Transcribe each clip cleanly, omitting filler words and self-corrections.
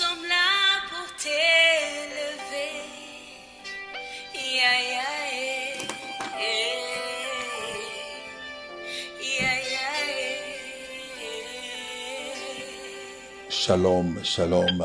sommes là pour t'élever. Yeah, yeah, yeah. Yeah, yeah, yeah. Shalom, shalom.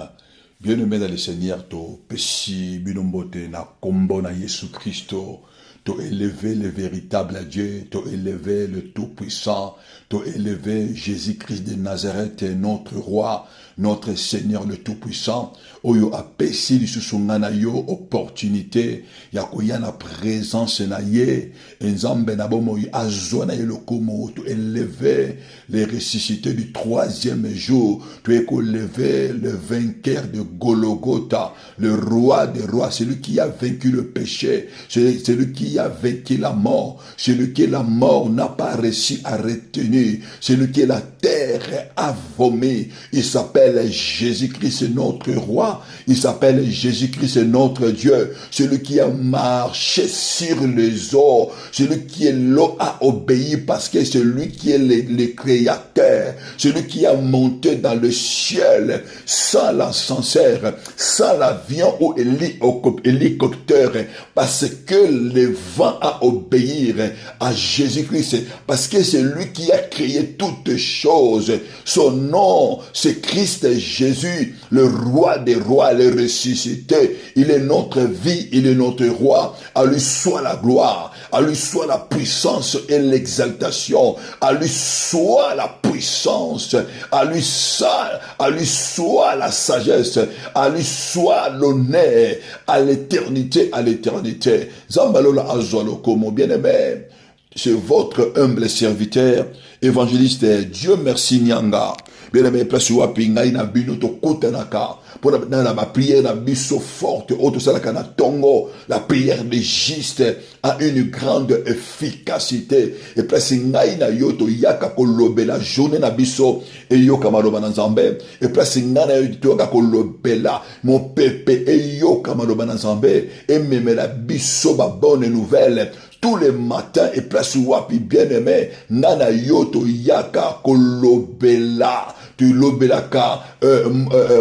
Bien-aimé dans le Seigneur, to pesi binombote na kombo na Jésus Christo, to élever le véritable Dieu, to élever le Tout-Puissant, to élever Jésus-Christ de Nazareth, notre roi, notre Seigneur le Tout-Puissant. Oyo a pesi lisusunga na yo opportunité ya koya na présence na ye, nzambe na bomo azwa na ye lokomo, to élever les ressuscités du troisième jour, to élever le vainqueur de Golgotha, le roi des rois, celui qui a vaincu le péché, celui qui a vaincu la mort, celui que la mort n'a pas réussi à retenir, celui que la terre a vomi. Il s'appelle Jésus-Christ, notre roi. Il s'appelle Jésus-Christ, notre Dieu. Celui qui a marché sur les eaux, celui qui est l'eau a obéi parce que c'est lui qui est le créateur, celui qui a monté dans le ciel sans l'ascenseur, sans l'avion ou hélicoptère, parce que le vent a obéi à Jésus-Christ, parce que c'est lui qui a créé toutes choses. Son nom, c'est Christ Jésus, le roi des rois, le ressuscité. Il est notre vie, il est notre roi. À lui soit la gloire, à lui soit la puissance et l'exaltation, à lui soit la puissance, à lui soit la sagesse, à lui soit l'honneur, à l'éternité, à l'éternité. Zambalola Azolo, comme bien-aimé, c'est votre humble serviteur, évangéliste Dieu merci Nyanga. Bien-aimé, place où apinga ina bino to kutanaka. Pour la prière na biso forte, auto salaka na tongo, la prière de juste a une grande efficacité. Et place ngai na yoto yaka kolobe la journée na biso et yo kamaloba na nzambe. Et place ngai na yoto yaka kolobe la mon pépé et yo kamaloba na nzambe. Et même la biso ba bonne nouvelle. Tous les matins, et place wapi bien-aimé, nana yoto yaka kolobela, tu lobelaka,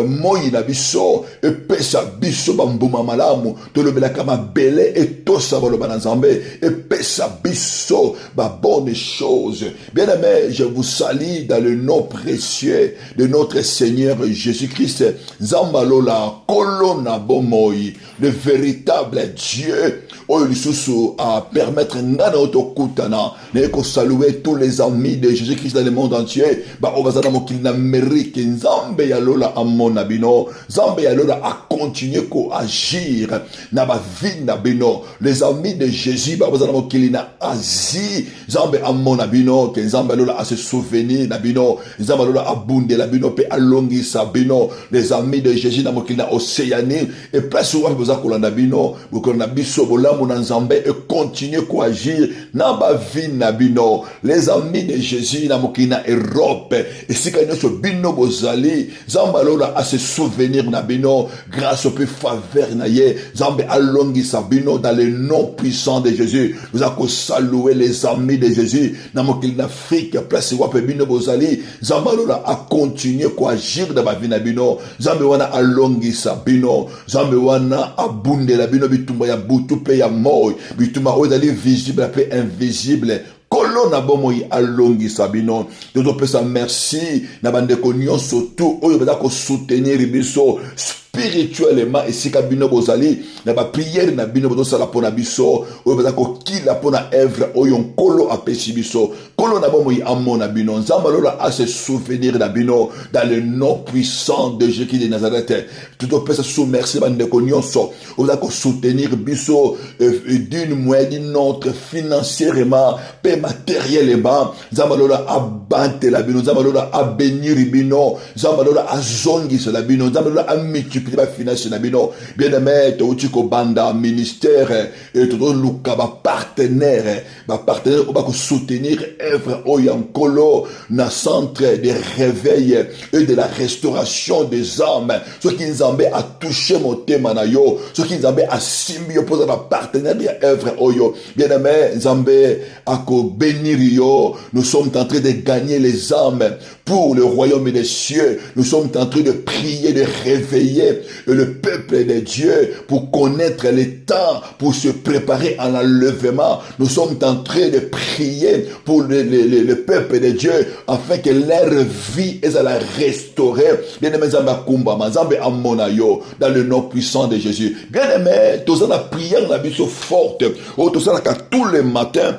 moi na biso, et pesa biso bambuma malamu, tu lobelaka ma belle, et tosa baloba na nzambe, et pesa biso ba bonne chose. Bien-aimé, je vous salue dans le nom précieux de notre Seigneur Jésus-Christ, Zambalola, kolona bomoy, le véritable Dieu, oh, lisusu a permettre ngana otokutana ne ko saluer tous les amis de Jésus-Christ dans le monde entier ba obazana mokili na Amérique nzambe ya lola amona bino nzambe ya lola a continuer ko agir na ba vie na bino les amis de Jésus ba obazana mokili na Asie nzambe amona bino ke nzambe lola a se souvenir na bino nzambe lola abunde la bino pe alongisa bino les amis de Jésus na mokili na Océanie et place où vous akolanda bino bokolanda biso bolamu na nzambe et continuer quoi agir na ba vie na bino les amis de Jésus na mokili na Europe et si kanyo so bino bozali nzambe lola a se souvenir na bino grâce au peu faveur na ye nzambe alongisa bino dans le nom puissant de Jésus vous allez saluer les amis de Jésus na mokili na Afrique place wape bino bozali nzambe lola a continuer quoi agir dans ba vie na bino nzambe wana alongisa bino nzambe wana abundela bino bitumba ya butu pe ya moy bitumba oyo visible après invisible kolona bomoyi alongisa bino toto pesa merci na bandeko nyonso tout oyo baza ko soutenir biso spirituellement esika bino bozali na ba prière na bino bozosala pona biso oyo baza ko kila pona œuvre oyo nkolo apesi biso kolo na bomoyi amona bino nzamba lola a se souvenir na bino dans le nom puissant de Jésus de Nazareth toto pesa sous merci bandeko nyonso oyo baza ko soutenir biso d'une moyen d'une autre financièrement matériellement nzamba lola abante la bino nzamba lola a bénir bino nzamba lola a zongisa la bino nzamba lola a multiplier difficulté ba finance na bino bien aimé to uti ko banda ministère et to luka ba partenaire ba ko soutenir œuvre oyankolo na centre de réveil et de la restauration des âmes ce qui nzambe a touché motema na yo ce qui nzambe a simbi yo pour ba partenaire ya œuvre oyo bien aimé nzambe a ko bénir yo. Nous sommes en train de gagner les âmes pour le royaume des cieux. Nous sommes en train de prier, de réveiller le peuple de Dieu pour connaître les temps, pour se préparer à l'enlèvement. Nous sommes en train de prier pour le peuple de Dieu afin que leur vie est à la restaurer. Bien-aimé, dans le nom puissant de Jésus. Bien-aimé, tous en la prière, la vie forte. Tous en tous les matins.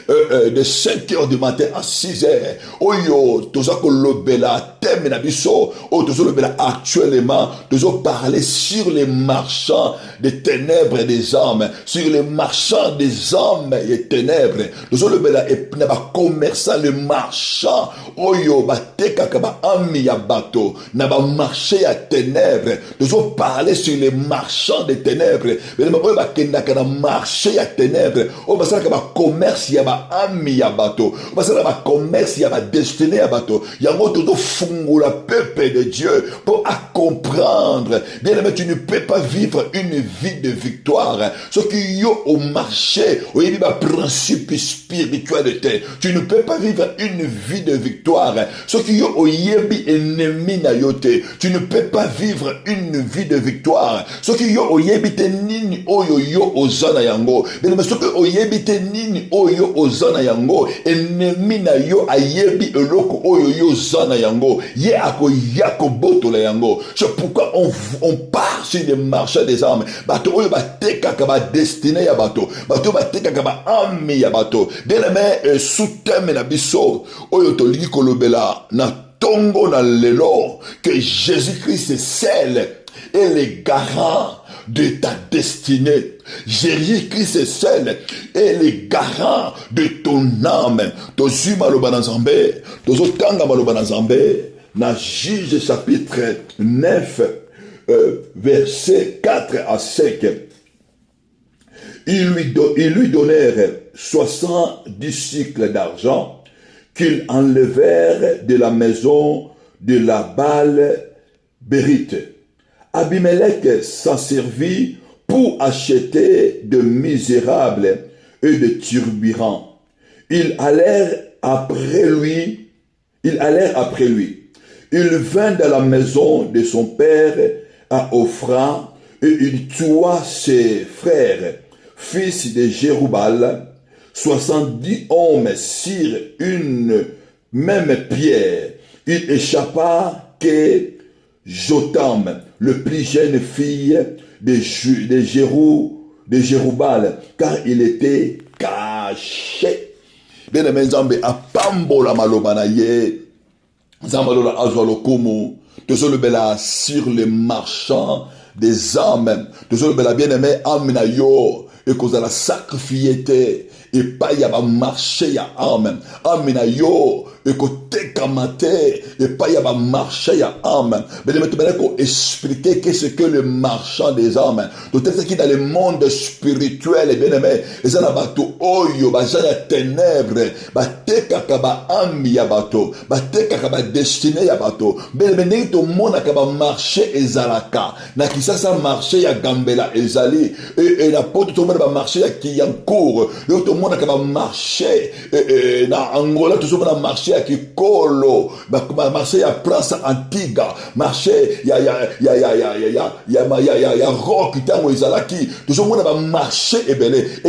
De 5 heures du matin à 6 heures. Oyo, toza ko lobela thème na biso, toza lobela actuellement, toza parler sur les marchands des ténèbres et des âmes, sur les marchands des âmes et ténèbres. Toza lobela et na ba commerçant le marchand, oyo ba teka ka ba ami ya bato, na ba marché ya ténèbres. Toza parler sur les marchands des ténèbres. Mais oyo ba kenda ka na marché ya ténèbres, oyo ba sala ka ba commerce ya ba ami ya bato basala ba commerce ya ba destiné ya bato yango todo fungula peuple de Dieu pour comprendre bien aimé tu ne peux pas vivre une vie de victoire ce qui yo au marché au yebi ba principe spiritualité tu ne peux pas vivre une vie de victoire ce qui yo au yebi ennemi na yote tu ne peux pas vivre une vie de victoire ce qui yo au yebi te nini oyo yo ozana yango bien aimé ce que au yebi te nini oyo ozana yango ennemi na yo ayebi eloko oyo yo zana yango ye akoyako botola yango c'est pourquoi on part sur les marchés des âmes bato oyo batekaka ba destiné ya bato batekaka ba ami ya bato bien aimé sous-thème na biso oyo tolingi kolobela na tongo na lelo que Jésus-Christ est celle et les garants de ta destinée. Jésus-Christ est seul et les garants de ton âme. Tozu maloba na Nzambe, tozotanga maloba na Nzambe, na Juge chapitre 9, verset 4 à 5. Ils lui donnèrent 70 cycles d'argent qu'ils enlevèrent de la maison de la Baal Bérite. Abimelech s'en servit pour acheter de misérables et de turbulents. Ils allèrent après lui. Il vint dans la maison de son père à Ophra et il tua ses frères, fils de Jéroubal, 70 hommes sur une même pierre. Il échappa que Jotam, le plus jeune fille de Jéroubal, car il était caché. Bien aimé Nzambe apambola maloba na ye, Nzambalola azwa lokumu, tozolobela sur les marchands des âmes, tozolobela bien aimé âme na yo, et qu'on a sacrifié et pas y a marché ya âme na yo et côté kamate et pas y a marché ya âme mais maintenant qu'on expliquer qu'est-ce que le marchand des âmes peut-être qui dans le monde spirituel bien aimé et ça na bato oyo ba ya ténèbres ba teka kaba âme ya bato ba teka kaba destiné ya bato mais maintenant tout le monde a marché ezalaka na kisasa marché ya gambela ezali et la porte tout le monde va marcher qui en cours tout le monde va marcher na Angola tout le monde va marcher qui Kolo va marcher à Place Antigua marcher ya rock tango ezalaki tout le monde va marcher et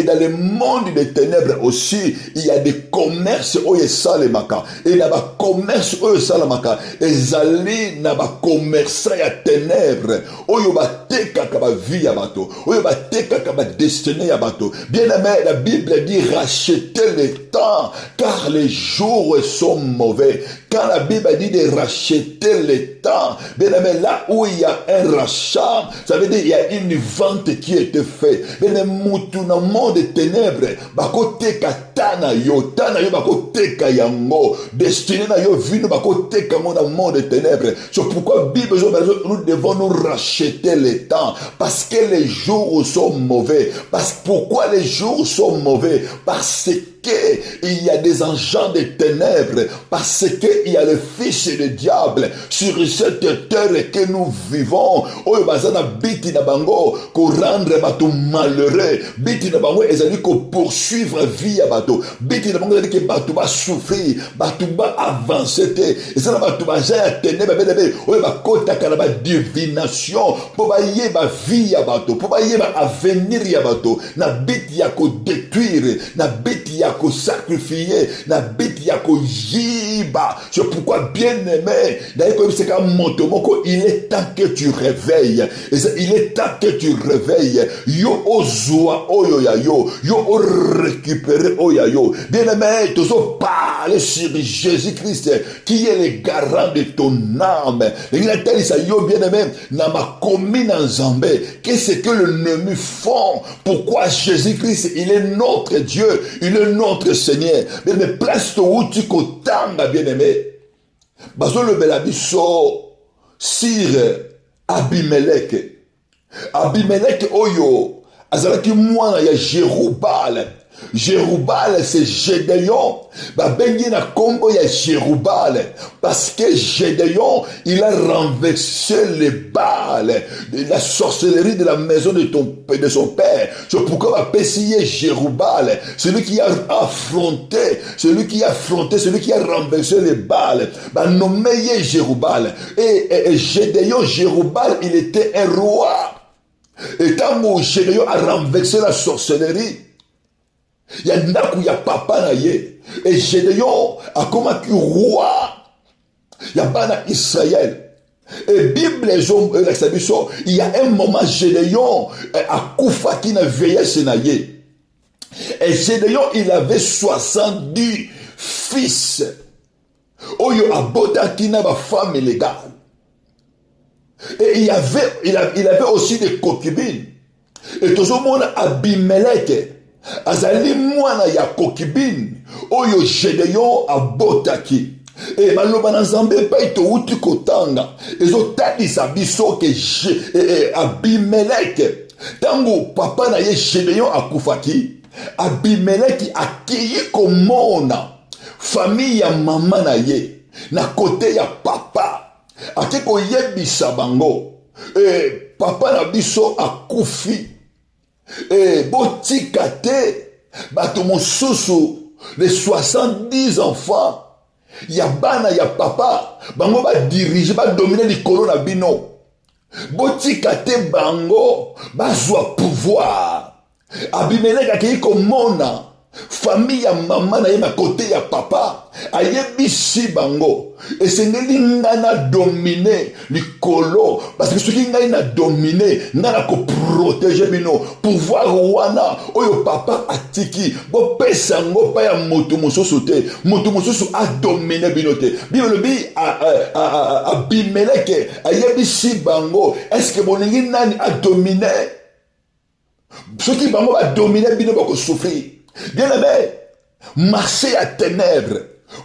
dans le monde des ténèbres aussi il y a des commerces oyo salemaka et na ba commerce oyo salemaka ezali na ba commerçant ya ténèbres oyo ba teka ka ba vie ya bato oyo ba teka ka ba destiné ya bato. Bien aimé, la Bible dit racheter le temps car les jours sont mauvais. Quand la Bible dit de racheter le temps, bien aimé, là où il y a un rachat, ça veut dire il y a une vente qui a été faite. Bien aimé, dans le monde des ténèbres, bakote kata tana yo bako teka yango, destiné na yo vino bako teka yango dans le monde des ténèbres. C'est pourquoi Bible nous devons nous racheter les temps, parce que les jours sont mauvais. Pourquoi les jours sont mauvais? Parce qu'il y a des agents des ténèbres, parce qu'il y a le fils du diable sur cette terre que nous vivons. Oyo bazana biti na bango ko rendre bato malheureux, biti na bango ezali ko poursuivre vie ya bato, biti na bango ezali ke bato ba souffrir, bato ba avancer te, ezala bato ba ja ténèbres bebe oyo ba kota kana ba divination po ba yeba vie ya bato, po ba yeba avenir ya bato, na biti ya ko détruire, na biti ya ko sacrifier, na biti ya ko yiba. C'est pourquoi bien-aimé, d'ailleurs c'est comme montomoko, il est temps que tu réveilles. Il est temps que tu réveilles. Yo ozwa oyo ya yo, yo o récupérer oyo yo. Bien-aimé, tu os parler sur Jésus-Christ qui est le garant de ton âme. Il a dit ça, yo bien-aimé, na ma commune en Zambé, qu'est-ce que le nemi font? Pourquoi Jésus-Christ, il est notre Dieu, il est notre Seigneur. Mais place où tu kotanga, bien-aimé. Bazo le belabiso sir Abimelech. Abimelech oyo azalaki mwana ya Jerubal. Jerubal c'est Gédéon. Bengi na kombo ya Jerubal parce que Gédéon il a renversé les Baals, la sorcellerie de la maison de son père. C'est pourquoi va pessier Jerubal, celui qui a affronté, celui qui a renversé les Baals, nommé Jerubal. Et Gédéon, Jerubal, il était un roi. Et quand Gédéon a renversé la sorcellerie, il y a ndaku ya papa na ye et Gédéon a comme un roi ya bana Israël. Et Bible il y a un moment Gédéon a koufaki na vieillesse na ye. Et Gédéon il avait 70 fils. Oyo abotaki na ba femme légale. Et il avait aussi des concubines. Et tout le monde Abimelech azali mwana ya kokibine oyo Gédéon abotaki. Et maloba na Nzambe pa ito uti kotanga ezotalisa biso ke Abimelech tango papa na ye Gédéon akufaki, Abimelech akiyi komona famille ya mama na ye na kote ya papa ake koyebisa bango papa na biso akufi. Et botika te bato mosusu les 70 enfants ya bana ya papa bango ba diriger ba dominer likolo na bino, botika te bango bazwa pouvoir. Abimelech akei komona famille ya mama na ye na kote ya papa ayebisi bango esengeli nga na domine likolo parce que soki ngai na domine nga na koprotege bino pouvoir wana oyo papa atiki bopesa yango pa ya moto mosusu te, moto mosusu adomine bino te. Biolobi Abimelech ayebisi bango est-ce que bolingi nani adomine? Soki bango adomine bino bako souffrir. Bien-aimé, marché à ténèbres.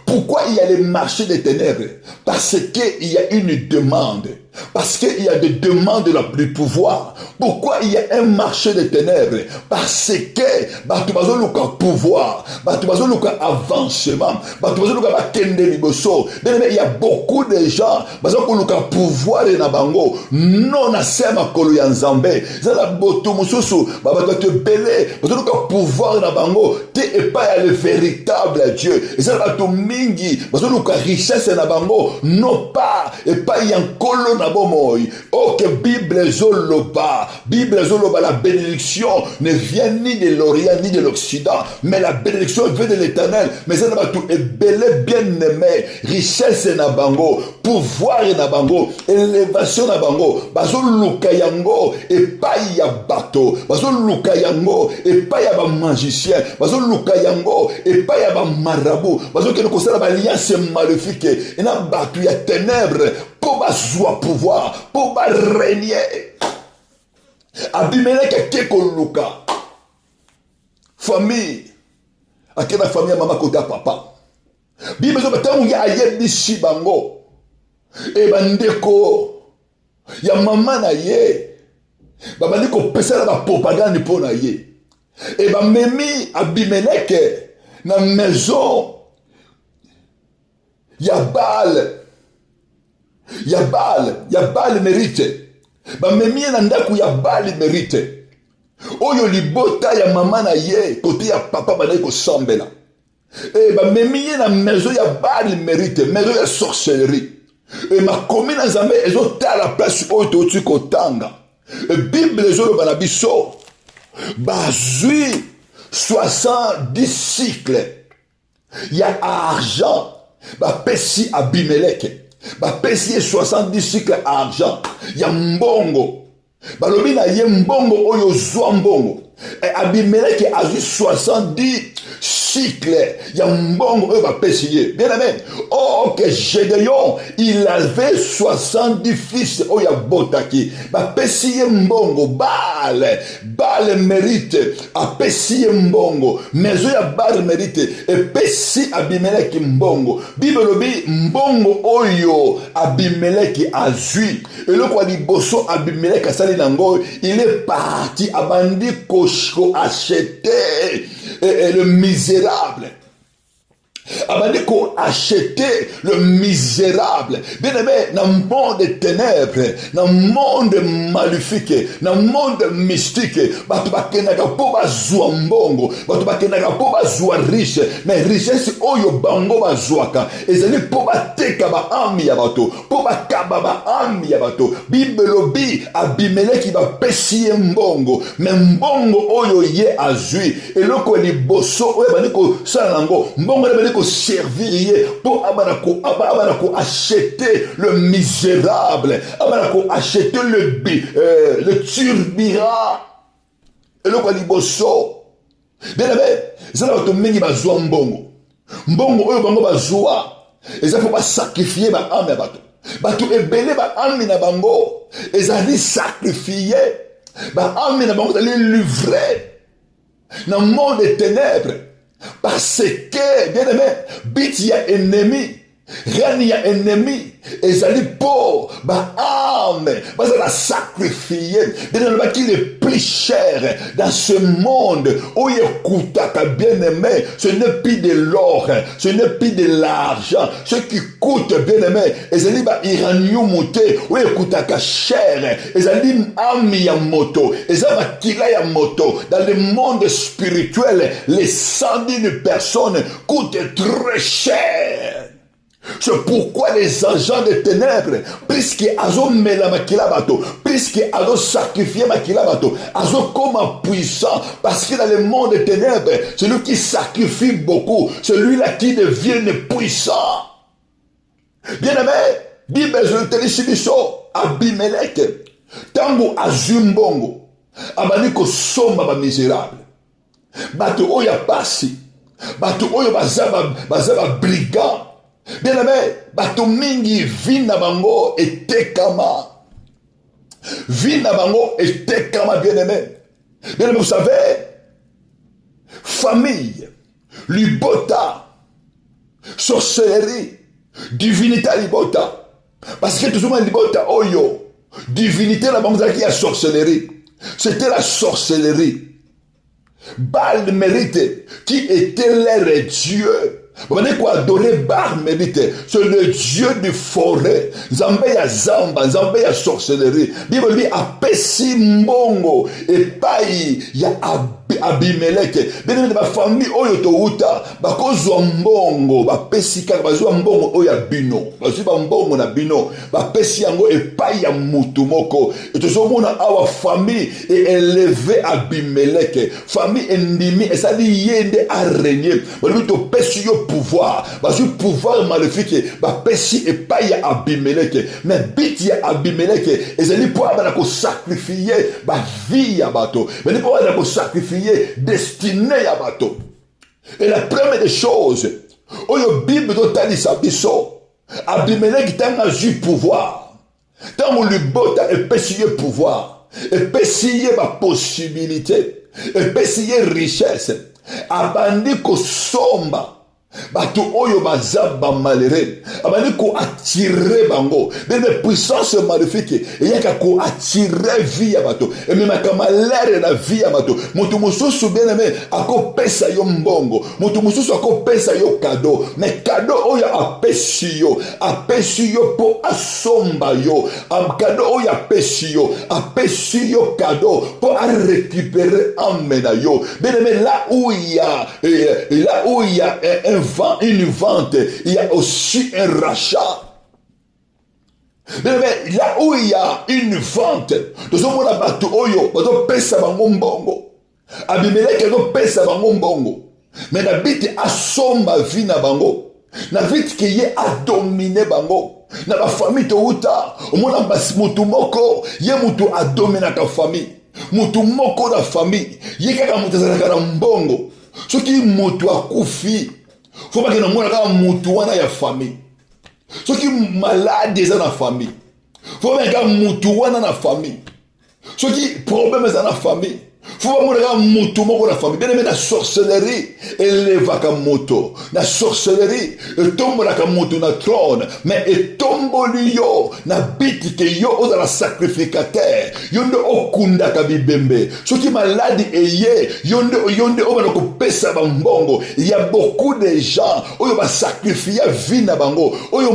Pourquoi il y a le marché des ténèbres? Parce qu'il y a une demande. Parce qu'il y a des demandes du pouvoir. Pourquoi il y a un marché des ténèbres? Parce que tu vas le pouvoir, tu vas le avancement, tu vas le bakende liboso. Il y a beaucoup de gens qui ont le pouvoir na bango. Non na sema kolo ya Nzambe. Zala boto mususu, ba te belé, ba le pouvoir na bango. Te et pas le véritable Dieu. Et ça bato mingi, ba le richesse na bango. Non pas et pas y en kolo na bomoy. Oh que Bible zoloba, la bénédiction ne vient ni de l'Orient ni de l'Occident, mais la bénédiction vient de l'Éternel. Mais ça n'a tout est bel et bien aimé, richesse na bango, pouvoir na bango, élévation na bango, bazo luka yango et pas ya bateau, bazo luka yango et pas ya ba magicien, bazo luka yango et pas ya ba marabout, bazo que nous la alliance maléfique et na bateau ya ténèbres pour bazwa pouvoir, pour ba régner. Abimelech a kekoluka famille ake na famille ya mama kota papa. Bible zo batango ya ayebisi bango. E bandeko ya mama na ye. Babandi kopesa na ba propagande po na ye. E bamemi Abimeleke na maison ya Baal. Ya Baal mérite. Bamemi na ndaku ya Baal mérite. Oyo libota ya mama na ye kote ya papa banayi kosambela. E bamemi ye na maison ya Baal mérite, maison ya sorcellerie. E makomi na Nzambe ezotala place oyo toti kotanga. E Bible ezoloba na biso bazwi 70 cycles ya argent bapesi Abimeleke. Bapesi ye 70 cycles argent ya mbongo. Balobi na ye mbongo oyo zwa mbongo. Et Abimeleke a eu 70 cycles. Il y a un bon bien aimé. Oh, que Gédéon, il avait 70 fils. Oh, il y a Botaki. Ba pesiye mbongo. Baal mérite. A pesiye mbongo. Mais il y a Baal mérite. Et pesi Abimeleke mbongo. Bible lobi mbongo oyo Abimeleke a eu. Et le quoi dit bosso Abimeleke sali nango. Il est parti à bandi acheter le misérable. Abandiko acheter le misérable. Bien aimé, dans le monde des ténèbres, dans le monde maléfique, dans le monde mystique, batu bakenaka po bazwa mbongo, batu bakenaka po bazwa riche, mais richesse oyo bango bazwaka, ezali po bateka ba ami ya bato, po bakaba ba ami ya bato. Bible lobi Abimeleki ba pesi mbongo, mais mbongo oyo ye azui, eloko liboso oyo bandiko sala nango, mbongo bandiko servir pour abanako acheter le misérable, abanako acheter le turbira et le kwaliboso. Bien aimé, ça va te mengi bazwa mbongo oyo bango bazwa, et ça faut pas sacrifier ba âme bato. Bato ebele ba âme na bango, et ça dit sacrifier ba âme na bango, d'aller livrer dans le monde des ténèbres. Parce que, bien aimé, bit ya ennemi, rien ya ennemi, et ça dit pour, âme, ça la sacrifier, bien aimé, qui est plus cher dans ce monde, où il coûte, bien aimé, ce n'est plus de l'or, ce n'est plus de l'argent, ce qui coûte, bien aimé, et ça dit, iranio monté, où il coûte cher, et ça dit, âme ya moto, et ça va kila ya moto, dans le monde spirituel, les 110 personnes coûtent très cher. C'est pourquoi les agents des ténèbres, puisqu'ils ont mis la maquilabato, puisqu'ils ont sacrifié maquilabato, ils ont comme puissant, parce que dans le monde des ténèbres, celui qui sacrifie beaucoup, celui-là qui devient puissant. Bien aimé, Bible, je te dis biso, Abimeleke, tango azumbongo, abaniko somba ba misérable, bato oya pasi, bato oyo bazaba brigand. Bien aimé, bato mingi vina bango etekama. Vina bango etekama, bien aimé. Bien aimé, vous savez, famille, libota, sorcellerie, divinité libota. Parce que tout le monde libota, oyo, divinité la bango qui a sorcellerie. C'était la sorcellerie. Baal mérite, qui était leur Dieu. Vous voyez quoi adorer Baal mérite, c'est le Dieu du forêt. Nzambe ya zamba, nzambe ya sorcellerie. Bible dit apesi mbongo et pai ya Abimeleke. Bien de ma famille oyo to uta, bakozwa mbongo, bapesi kaka bazwa mbongo oyo bino. Bazwa mbongo na bino, bapesi yango et pai ya mutu moko. Et tout ce monde awa famille est élevé Abimeleke. Famille endimi et ça dit yende a régner. Bali to pesi yo pouvoir, parce que pouvoir maléfique, pesi et pas ya Abimeleke, mais bit ya Abimeleke, et c'est pour avoir sacrifier vie ya bateau, mais pour avoir sacrifier destiné ya bateau. Et la première des choses, oyo Bible totali sa biso, Abimeleke t'a eu pouvoir, tant on lui bota et pesier pouvoir, et pesier ma possibilité, et pesier richesse. abandi kosomba bato oyo baza bamalere, abandi koattire bango. Bene puissance maléfique eyaka koattire vie ya bato, ememaka malere na vie ya bato. Moto mosusu bien aimé akopesa yo mbongo, moto mosusu akopesa yo cadeau, mais cadeau oyo apesi yo po asomba yo. Cadeau oyo apesi yo cadeau po a récupérer âme na yo. Bien aimé, là où il y a une vente, il y a aussi un rachat. Mais là où il y a une vente, nous sommes là bato oyo, bato pesa bango mbongo. Abimelech no pesa bango mbongo. Mais na bite asomba vie na bango. Na vite que ye a dominé bango. Na ba famille to uta, omona basi mutu moko, ye mutu a dominé ka famille. Mutu moko na famille, ye kaka mutu zalaka na mbongo. Soki mutu akufi, faut pas que nous montrons mutu wana ya famille. Ceux qui malades dans la famille. Faut pas que mutu wana na famille. Ceux qui problèmes dans la famille. Faut pas montrer mutu moko na famille. Bien aimé, la sorcellerie élève ka moto. La sorcellerie tombe la moto na trône, mais tombe yo na bit que yo dans la sacrificateur. Yondo okunda ka bibembe. Ceux qui malades eye yondo o na ko pesa bambongo. Il y a beaucoup de gens oyo ba sacrifier vie na bango. Oyo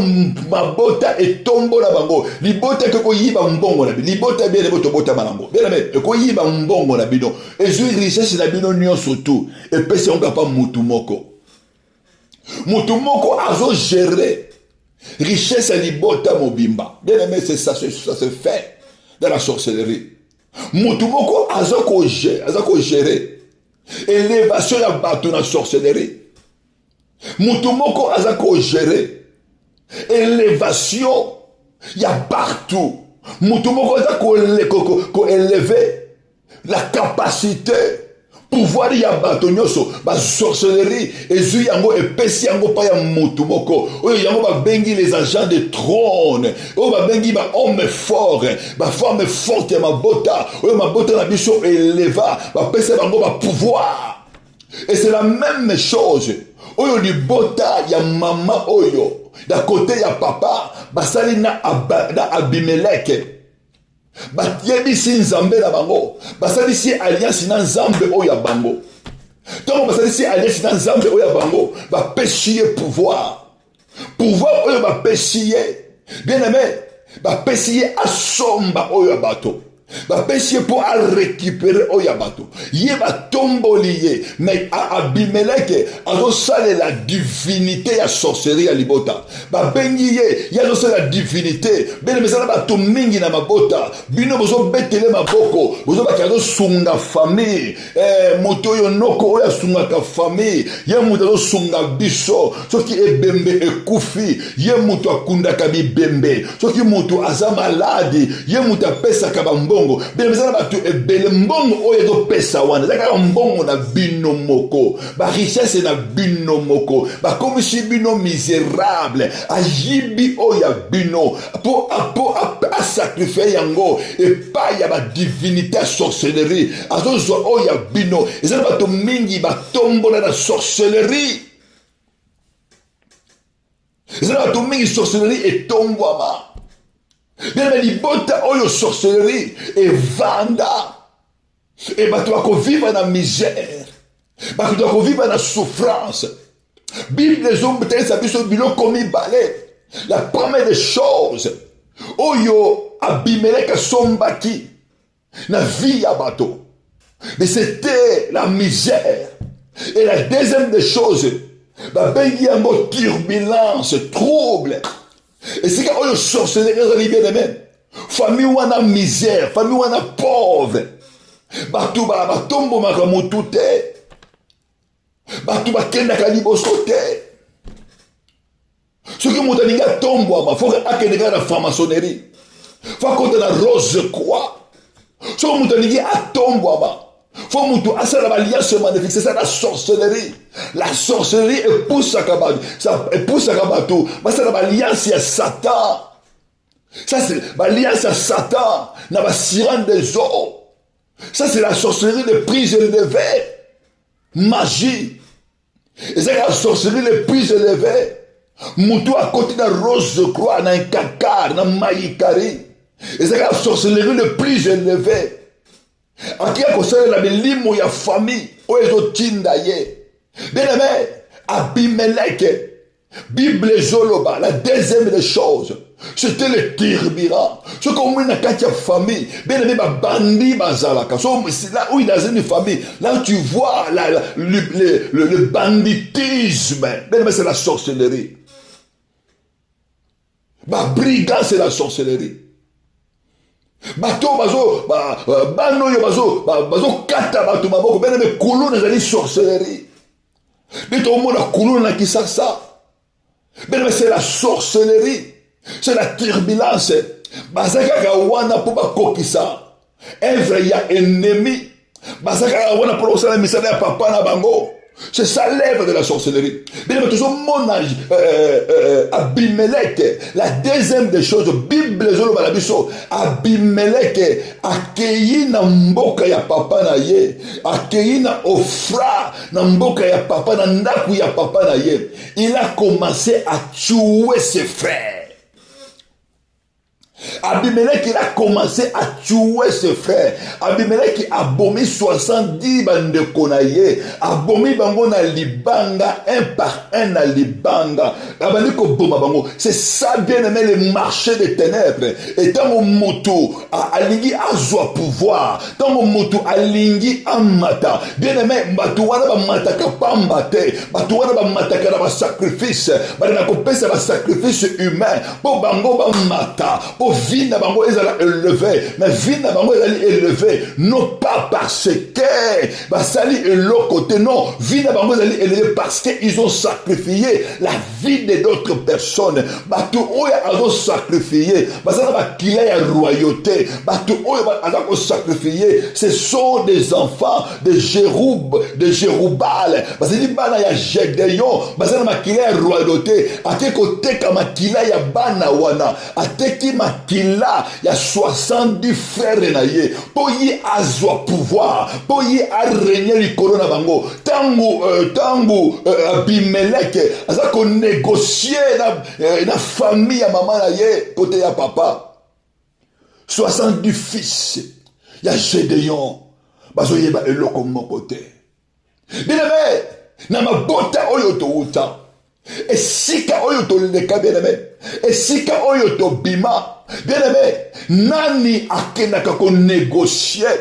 mabota et tombo na bango. Libota ke ko yiba mbongo na bi. Libota bien boto bota bango. Bien aimé, ko yiba mbongo na bino. Et je richesse na bino nyon surtout. Et pesi on pas mutu moko. Mutu moko azo gérer richesse à libota mobimba. Bien aimé, c'est ça se fait dans la sorcellerie. Mutu moko azo ko gérer élévation ya bato na sorcellerie. Mutu moko azo ko gérer élévation ya partout. Mutu moko azo ko élever la capacité, pouvoir ya bato nyoso, ba sorcellerie, ezu yango epesi yango pa ya mutu moko. Oyo yango ba bengi les agents de trône. Oyo ba bengi ba homme fort, ba femme forte ya mabota. Oyo mabota na biso eleva, ba pesa bango ba pouvoir. Et c'est la même chose. Oyo di bota ya mama oyo, da côté ya papa, basali na Abimelech. Batiebisi nzambe na bango, basalisi alliance na nzambe oya bango. Tant basalisi alliance na nzambe oya bango, bapesi pouvoir. Pouvoir oyo bapesi bien aimé, bapesi asomba oya bato. Bapesi pour récupérer oya bato. Ye ba tomboliye, mais Abimelech azo sale la divinité ya sorcellerie ya libota. Ba bengi ye, ya zo sale la divinité. Bene mesala ba to mingi na mabota. Bino bozo betele maboko, bozo ba kazo sunga famille. Moto yo noko oya sunga ka famille. Ye muto zo sunga biso, soki ebembe ekufi, ye muto akunda ka bibembe. Soki muto aza maladi, ye muto apesa ka bambo. Bien mais ça tu ebele mbongo oyo do pesa wana zaka mbongo na bino moko ba richesse na bino moko ba comme si bino misérable ayibi oya bino pour sacrifier yango et pas ya ba divinité sorcellerie azozo oya bino et ça ba to mingi ba tombola na sorcellerie et ça ba to mingi sorcellerie et tombwama. Bien mais libota oyo sorcellerie et vanda et bato bako vivre dans la misère, bato bako vivre dans la souffrance. Bible les hommes peut-être ça biso bilo komi balé. La première des choses oyo Abimelech sombaki na vie ya bato, mais c'était la misère. Et la deuxième des choses ba bengi yango turbulence, trouble. Et c'est quand on sorcellerie bien aimé. Famille ou en misère, famille ou en pauvre. Batou ba batombo makamutute. Batou ba kenda kalibo sote. Ce qui m'a dit que tombo ma, faut que akende la franc-maçonnerie. Faut qu'on la rose quoi. Ce qui m'a dit que tombo ma. Faut mutu asala l'alliance magnifique, c'est ça la sorcellerie. La sorcellerie épouse à kabatu, ça épouse à kabatu. Mais c'est l'alliance à Satan. Ça c'est l'alliance à Satan. N'a pas sirène des eaux. Ça c'est la sorcellerie de prise et de verre. magie. Et c'est la sorcellerie le plus élevée. Moutou à côté de rose de croix, dans un cacar, dans un maïkari. Et c'est la sorcellerie le plus élevée. En qui a concerné la limo ya famille, où est le tindaye. Bien aimé, Abimelech, Bible Zoloba, la deuxième des choses, c'était le Tirbira. Ce qu'on a dans la famille, bien aimé, Bandi Bazalaka. Là où il a une famille, là où tu vois le banditisme, bien aimé, c'est la sorcellerie. Brigand, c'est la sorcellerie. Bato bano yo bazo kata bato maboko bien aimé, koulou nazali sorcellerie. Dès au monde, la Kisasa. Mais c'est la sorcellerie. C'est la turbulence. Basaka wana pour kokisa. Un vrai ennemi. Basaka wana pour la misère à papa na bango. C'est ça l'œuvre de la sorcellerie. Mais toujours mon âge, Abimelech, la deuxième des choses, Bible Zolo Balabiso, Abimelech, accueilli na mboka ya papa na ye, accueilli na Ofra, na mboka ya papa, na ndaku ya papa na ye. Il a commencé à tuer ses frères. Abimelech, il a commencé à tuer ses frères. Abimelech a bombé 70 bandes de konaye. A bombé bango na libanga, un par un na libanga. C'est ça, bien aimé, le marché des ténèbres. Et dans mon moto, alingi azwa pouvoir. Dans mon moto, alingi amata. Bien aimé, batouana ba mataka pambate. Batouana ba mataka ba sacrifice. Batouana kopesa ba sacrifice humain. Pour bango ba mata. Vie na bango ezala élevé, mais vie na bango ezali élevé, non pas parce que basali eloko côté, non, vie na bango ezali élevé parce que ils ont sacrifié la vie de d'autres personnes. Batu oya azo sacrifié, basala ba kila ya royauté, batu oya azo sacrifié, ce sont des enfants de Jéroubal, basali bana ya Gédéon, basala ma kila ya royauté, ateko teka ma kila ya bana wana, ateki ma kila ya 70 frères na ye po yi azwa pouvoir po yi a régner likolo na bango tangu Abimelech aza ko négocier na famille ya maman na ye côté ya papa 70 fils ya Gédéon bazo yeba eloko moko te bien-aimé na mabota oyo to uta esika oyo to leka bien-aimé esika oyo to bima bien-aimé, nani akenaka ko négocier,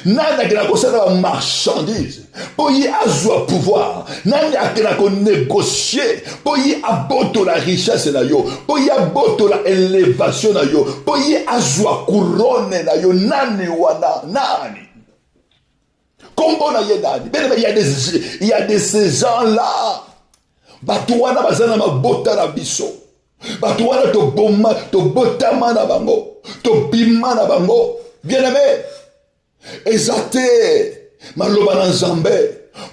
nani akenaka ko sala marchandise, pour y azwa pouvoir, nani akenaka ko négocier, pour y aboto la richesse na yo, pour y aboto la élévation na yo, pour y azwa couronne na yo, nani wana, nani. Kombo na ye nani, bien-aimé, il y a de ces gens-là, batouana bazana mabota na biso. Bato wana to botama na bango, to bima na bango. Bien aimé, ezate maloba na Nzambe,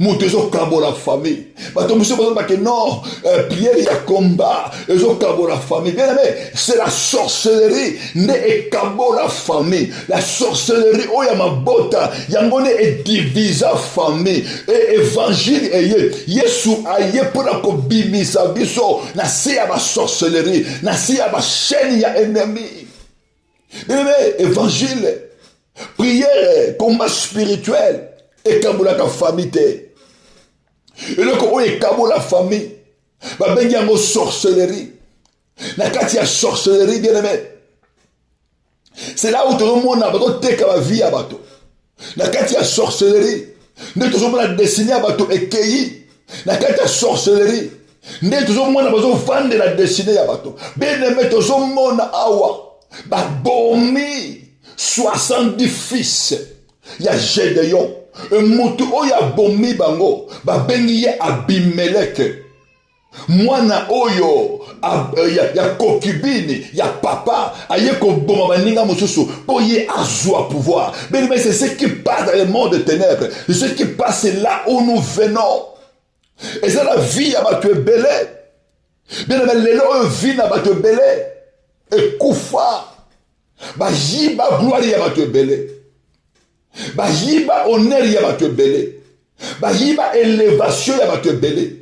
mutu ezokabo la famille. Bato musu bazamba que non, Pierre ya combat, ezokabo la famille. Bien aimé, c'est la sorcellerie ne ekabo la famille. La sorcellerie oya mabota, yangone e divisa famille. Et évangile eye, Yesu aye pour la kobimisa biso, na se ya ba sorcellerie, na se ya ba chaîne ya ennemi. Bien aimé, évangile, prière, combat spirituel, et kaboulaka famille te. Et le comment est kaboula famille, ba bengi yango sorcellerie. Na kati ya sorcellerie bien aimé. C'est là où tout le monde a besoin de la vie à bateau. Na kati ya sorcellerie, ne tout le monde a dessiné à bateau et cueilli. Na kati ya sorcellerie, ne tout le monde a besoin de vendre la destinée à bateau. Bien aimé tout le monde a awa, ba bomi 70 fils. Ya Gédéon. Mutu oya bomi bango ba bengi ye Abimelech mwana oyo ya kokibini ya papa aye ko boma baninga mosusu po ye azwa pouvoir. Mais c'est ce qui passe dans le monde des ténèbres, c'est ce qui passe là où nous venons. Et c'est la vie à battre belé. Bien mais le vie na battre belé et kufa ba yiba gloire ya battre belé. Ba yiba honneur ya bato belé. bayiba élévation ya bato ebele,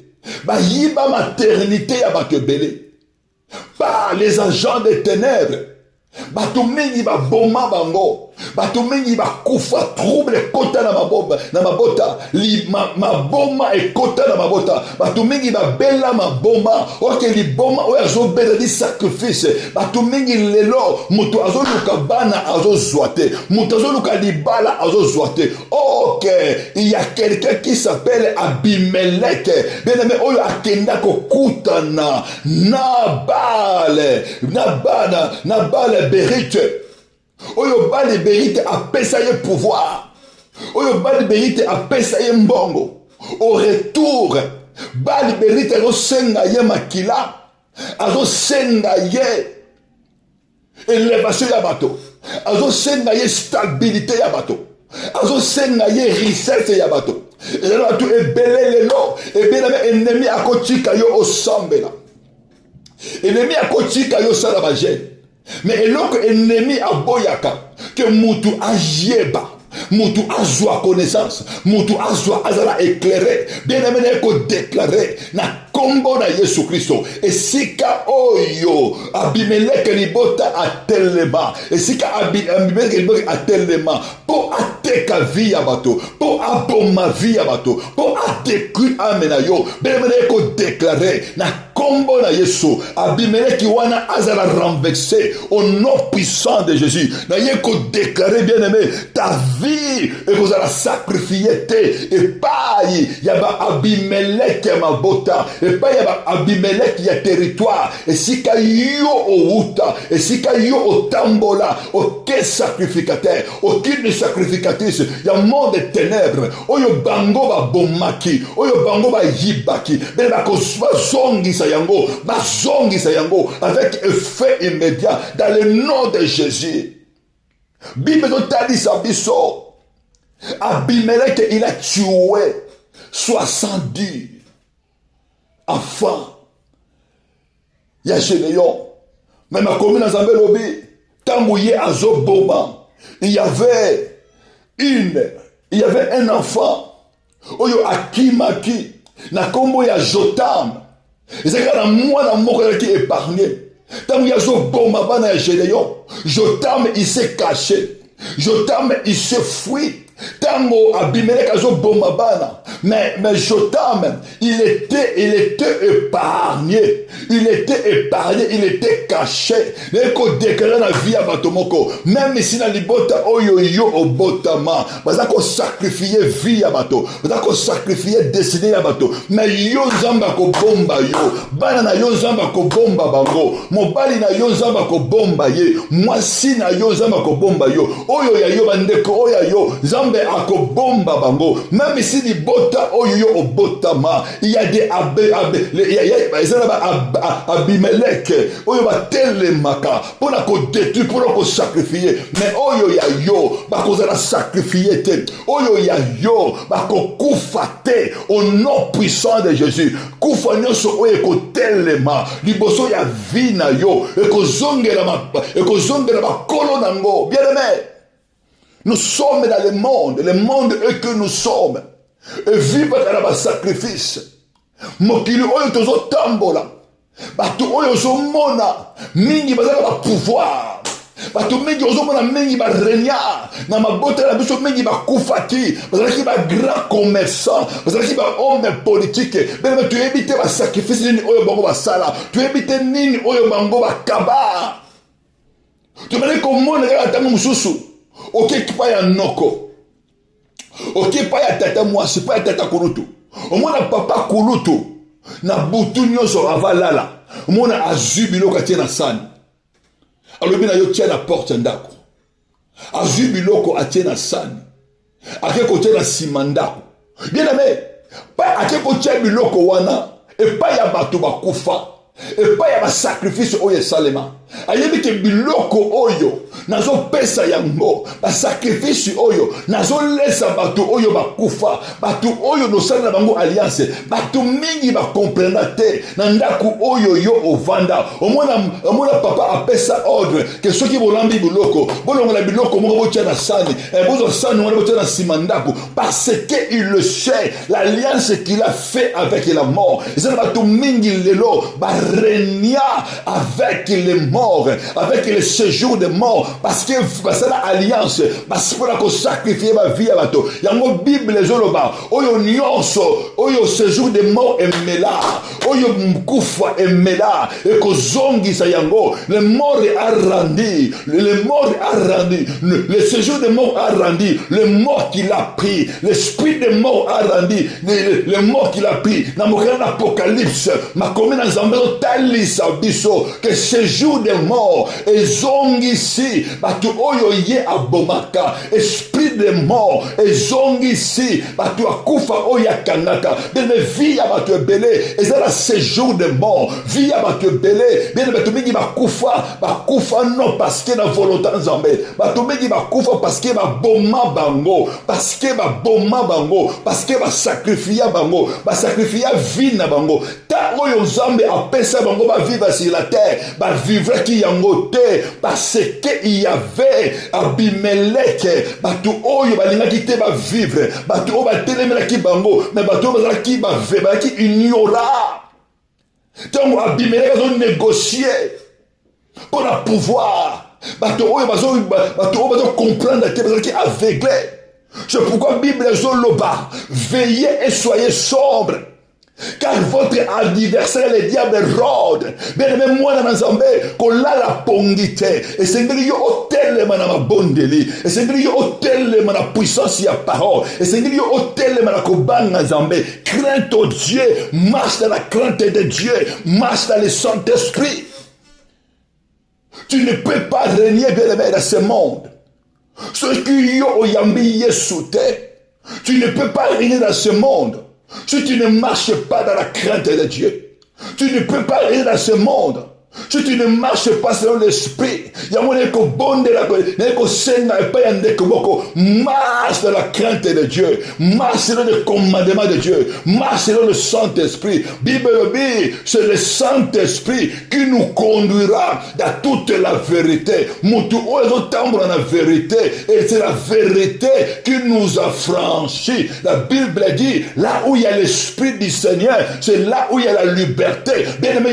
bayiba maternité ya bato ebele, par les agents des ténèbres. Bato mingi ba boma bango, bato mingi ba kufa trouble kota na mabota, maboma e kota na mabota, bato mingi ba bela maboma, oke li boma o azo bela di sacrifice, bato mingi lelo, muto azo luka bana azo zoate, muto azo luka libala azo zoate. Ok, il y a quelqu'un qui s'appelle Abimelech, bien aimé, oyo akenda ko kutana, Nabal Berite. Oyo bali Berite apesa ye pouvoir. Oyo bali Berite apesa ye mbongo. Au retour, bali Berite azo senga ye makila, azo senga ye élévation ya bato, azo senga ye stabilité ya bato, azo senga ye richesse ya bato. Et là tout ebele lelo, ebele ennemi akotika yo osambela. Ennemi akotika yo sala bagene. Mais eloko ennemi aboyaka que mutu ajieba, mutu azwa connaissance, mutu azwa azala éclairé, bien aimé ko déclarer na kombo na Yesu Christo. Et sika oyo Abimelech libota atelema, et sika Abimelech libota atelema pour ateka vie ya bato, pour aboma vie ya bato, pour atekui amena yo, bien aimé ko déclarer na kombo na Yesu. Abimelech wana azala renversé au nom puissant de Jésus. Na yeko déclarer, bien aimé, ta vie et vous allez sacrifier et pas yaba Abimelech mabota, et pas yaba Abimelech ya territoire, et si ka yo o uta, et si ka yo o tambola, aucun sacrificateur, aucune sacrificatrice, ya monde de ténèbres, oyo bango ba bomaki, oyo bango ba yibaki, ben ba koswa zongi yango, bazongisa yango avec effet immédiat dans le nom de Jésus. Bible tali sabiso. Abimelech il a tué 70 enfants. Ya Généon. Même à commune Nzambe lobi, tambouye azo boma. Il y avait un enfant. Oyo akimaki na kombo ya Jotam. Et c'est quand moi dans mon cœur qui est épargné. Tant qu'il y a ce bon bana et Gédéon, Jotam il s'est caché. Jotam il s'est fui. Tango Abimelech a bon bana. Mais Jotam, il était épargné. Il était caché. Les codes déclarent la vie à Batomoko. Même si na libota oyo yo obotama, baza ko sacrifier vie à bato, baza ko sacrifier destinée à bato. Mais yo zamba ko bomba yo, bana na yo zamba ko bomba bango, mobali na yo zamba ko bomba ye, mwasi na yo zamba ko bomba yo, oyo ya yo bandeko oya yo, zambe ako bomba bango. Même si libota oyo yo obotama, il y a des Abimelech, oyo ba telemaka, pour la ko détruire, pour la ko sacrifier. Mais oyo ya yo, ba ko zala sacrifier te. Oyo ya yo, ba ko kufa te, au nom puissant de Jésus. Kufa nyoso oyo ko telema, liboso ya vina yo, e ko zongela ba kolo nango. Bien aimé, nous sommes dans le monde est que nous sommes. Et vivre dans le sacrifice. Mokili oyo tozo tambola. Bato oyo zo mona mingi bazala ba pouvoir. Bato mingi ozo mona mingi ba renya na mabota la biso mingi ba kufati, bazala ki ba grand commerçant, bazala ki ba homme politique. Ben tu éviter ba sacrifice ni oyo bango ba sala. Tu éviter nini oyo bango ba kaba. Tu mane ko mona ka tamu mususu. OK pa ya noko. OK pa ya tata mwasi, pa ya tata kurutu. Omona papa kulutu na butu nyonso avalala. Omona azubilo katie na sani. Alobi na yo tia na porte ndako. Azubilo ko atie na sani. Ake ko tia na simandako. Bien aimé, pa ake ko tia biloko wana e pa ya bato bakufa. E pa ya ba sacrifice oye salema. ayebi ke biloko oyo nazopesa yango basacrifice oyo nazolesa bato oyo bakufa bato oyo nosala na bango alliance bato mingi bakomprenda te na ndako oyo yo ovanda omona papa apesa ordre ke soki bolambi biloko bolongola biloko moko botia na sani bozwa sani wana botia na nsima ndako parce que il le sait l'alliance qu'il a fait avec la mort eza na bato mingi lelo barenia avec les morts avec le séjour de mort parce que basala alliance basipona kosakrifie bavie ya bato yango bible ezoloba oyo nyonso oyo séjour de mort emela oyo mkufa emela ekozongisa yango le mort a rendu le séjour de mort a rendu le mort qu'il a pris l'esprit de mort a rendu le mort qu'il a pris na mokela na apocalypse makomi na nzambe otalisa biso que séjour de mort ezongisi bato oyo ye abomaka esprit de mort ezongisi bato akufa oyo akangaka bene vie ya bato ebele eza na séjour de mort vie ya bato ebele bene bato mingi bakufa non parce que na volonté nzambe bato mingi bakufa parce que baboma bango parce que basakrifia bango basakrifia vie na bango ta oyo nzambe apesa bango bavivre sur la terre bavivraki yango te parce que il y avait Abimelech bato oyo balingaki te bavivre bato oyo batelemelaki bango mais bato oyo bazalaki ignorant ntango Abimelech azonégocie pour la pouvoir bato oyo bazocomprendre te bazalaki aveugle. C'est pourquoi la Bible ezoloba veillez et soyez sobres car votre adversaire le diable rôde. Bien aimé mwana na nzambe kolala pongi te esengeli yo otelema na mabondeli esengeli yo otelema na puissance ya parole esengeli yo otelema na kobanga nzambe. Crainte au Dieu, marche dans la crainte de Dieu, marche dans le Saint-Esprit. Tu ne peux pas régner bien aimé dans ce monde. Ce qui yo oyambi Yesu te, tu ne peux pas régner dans ce monde si tu ne marches pas dans la crainte de Dieu. Tu ne peux pas régner dans ce monde si tu ne marches pas selon l'esprit. Marche dans la crainte de Dieu, marche selon le commandement de Dieu, marche selon le Saint-Esprit. Bible dit, c'est le Saint-Esprit qui nous conduira dans toute la vérité. Dans la vérité, et c'est la vérité qui nous a franchis. La Bible dit, là où il y a l'Esprit du Seigneur, c'est là où il y a la liberté. Bien aimé,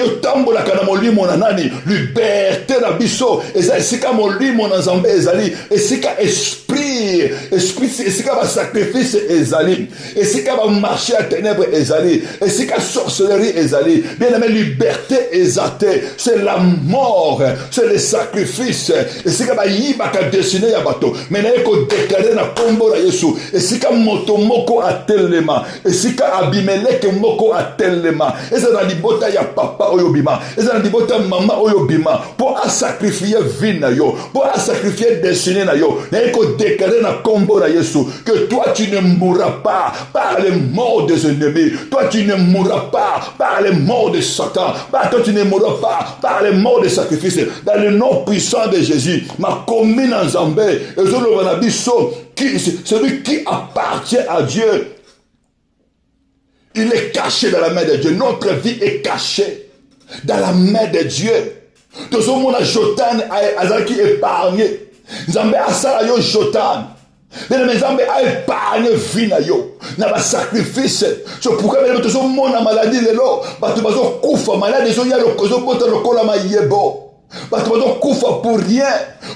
liberté na biso eza esika molimo na nzambe ezali esika esprit esika ba sacrifice ezali esika ba marché à ténèbres ezali esika sorcellerie ezali. Bien aimé, liberté ezate, c'est la mort, c'est le sacrifice esika ba yiba ka destiné ya bato mais na eko déclarer na kombo na Yesu esika moto moko atelema esika Abimelech moko atelema eza na libota ya papa oyo bima eza na libota mama oyo bima pour sacrifier vie na yo pour sacrifier destinée na yo na eko déclarer na kombo na Yesu que toi tu ne mourras pas par les morts des ennemis, toi tu ne mourras pas par les morts de Satan, toi tu ne mourras pas par les morts de sacrifice dans le nom puissant de Jésus. Ma commune en Zambé celui qui appartient à Dieu, il est caché dans la main de Dieu. Notre vie est cachée dans la main de Dieu. Tout ce monde a Jotan qui épargné. Nzambe asala yo Jotan. Mais Nzambe a épargné vie na yo. Na ba sacrifice. C'est pourquoi tout ce monde a maladie lelo. Bato bazo kufa malade zo ya lokozo bota lokola mayebo. Bato bazo kufa pour rien.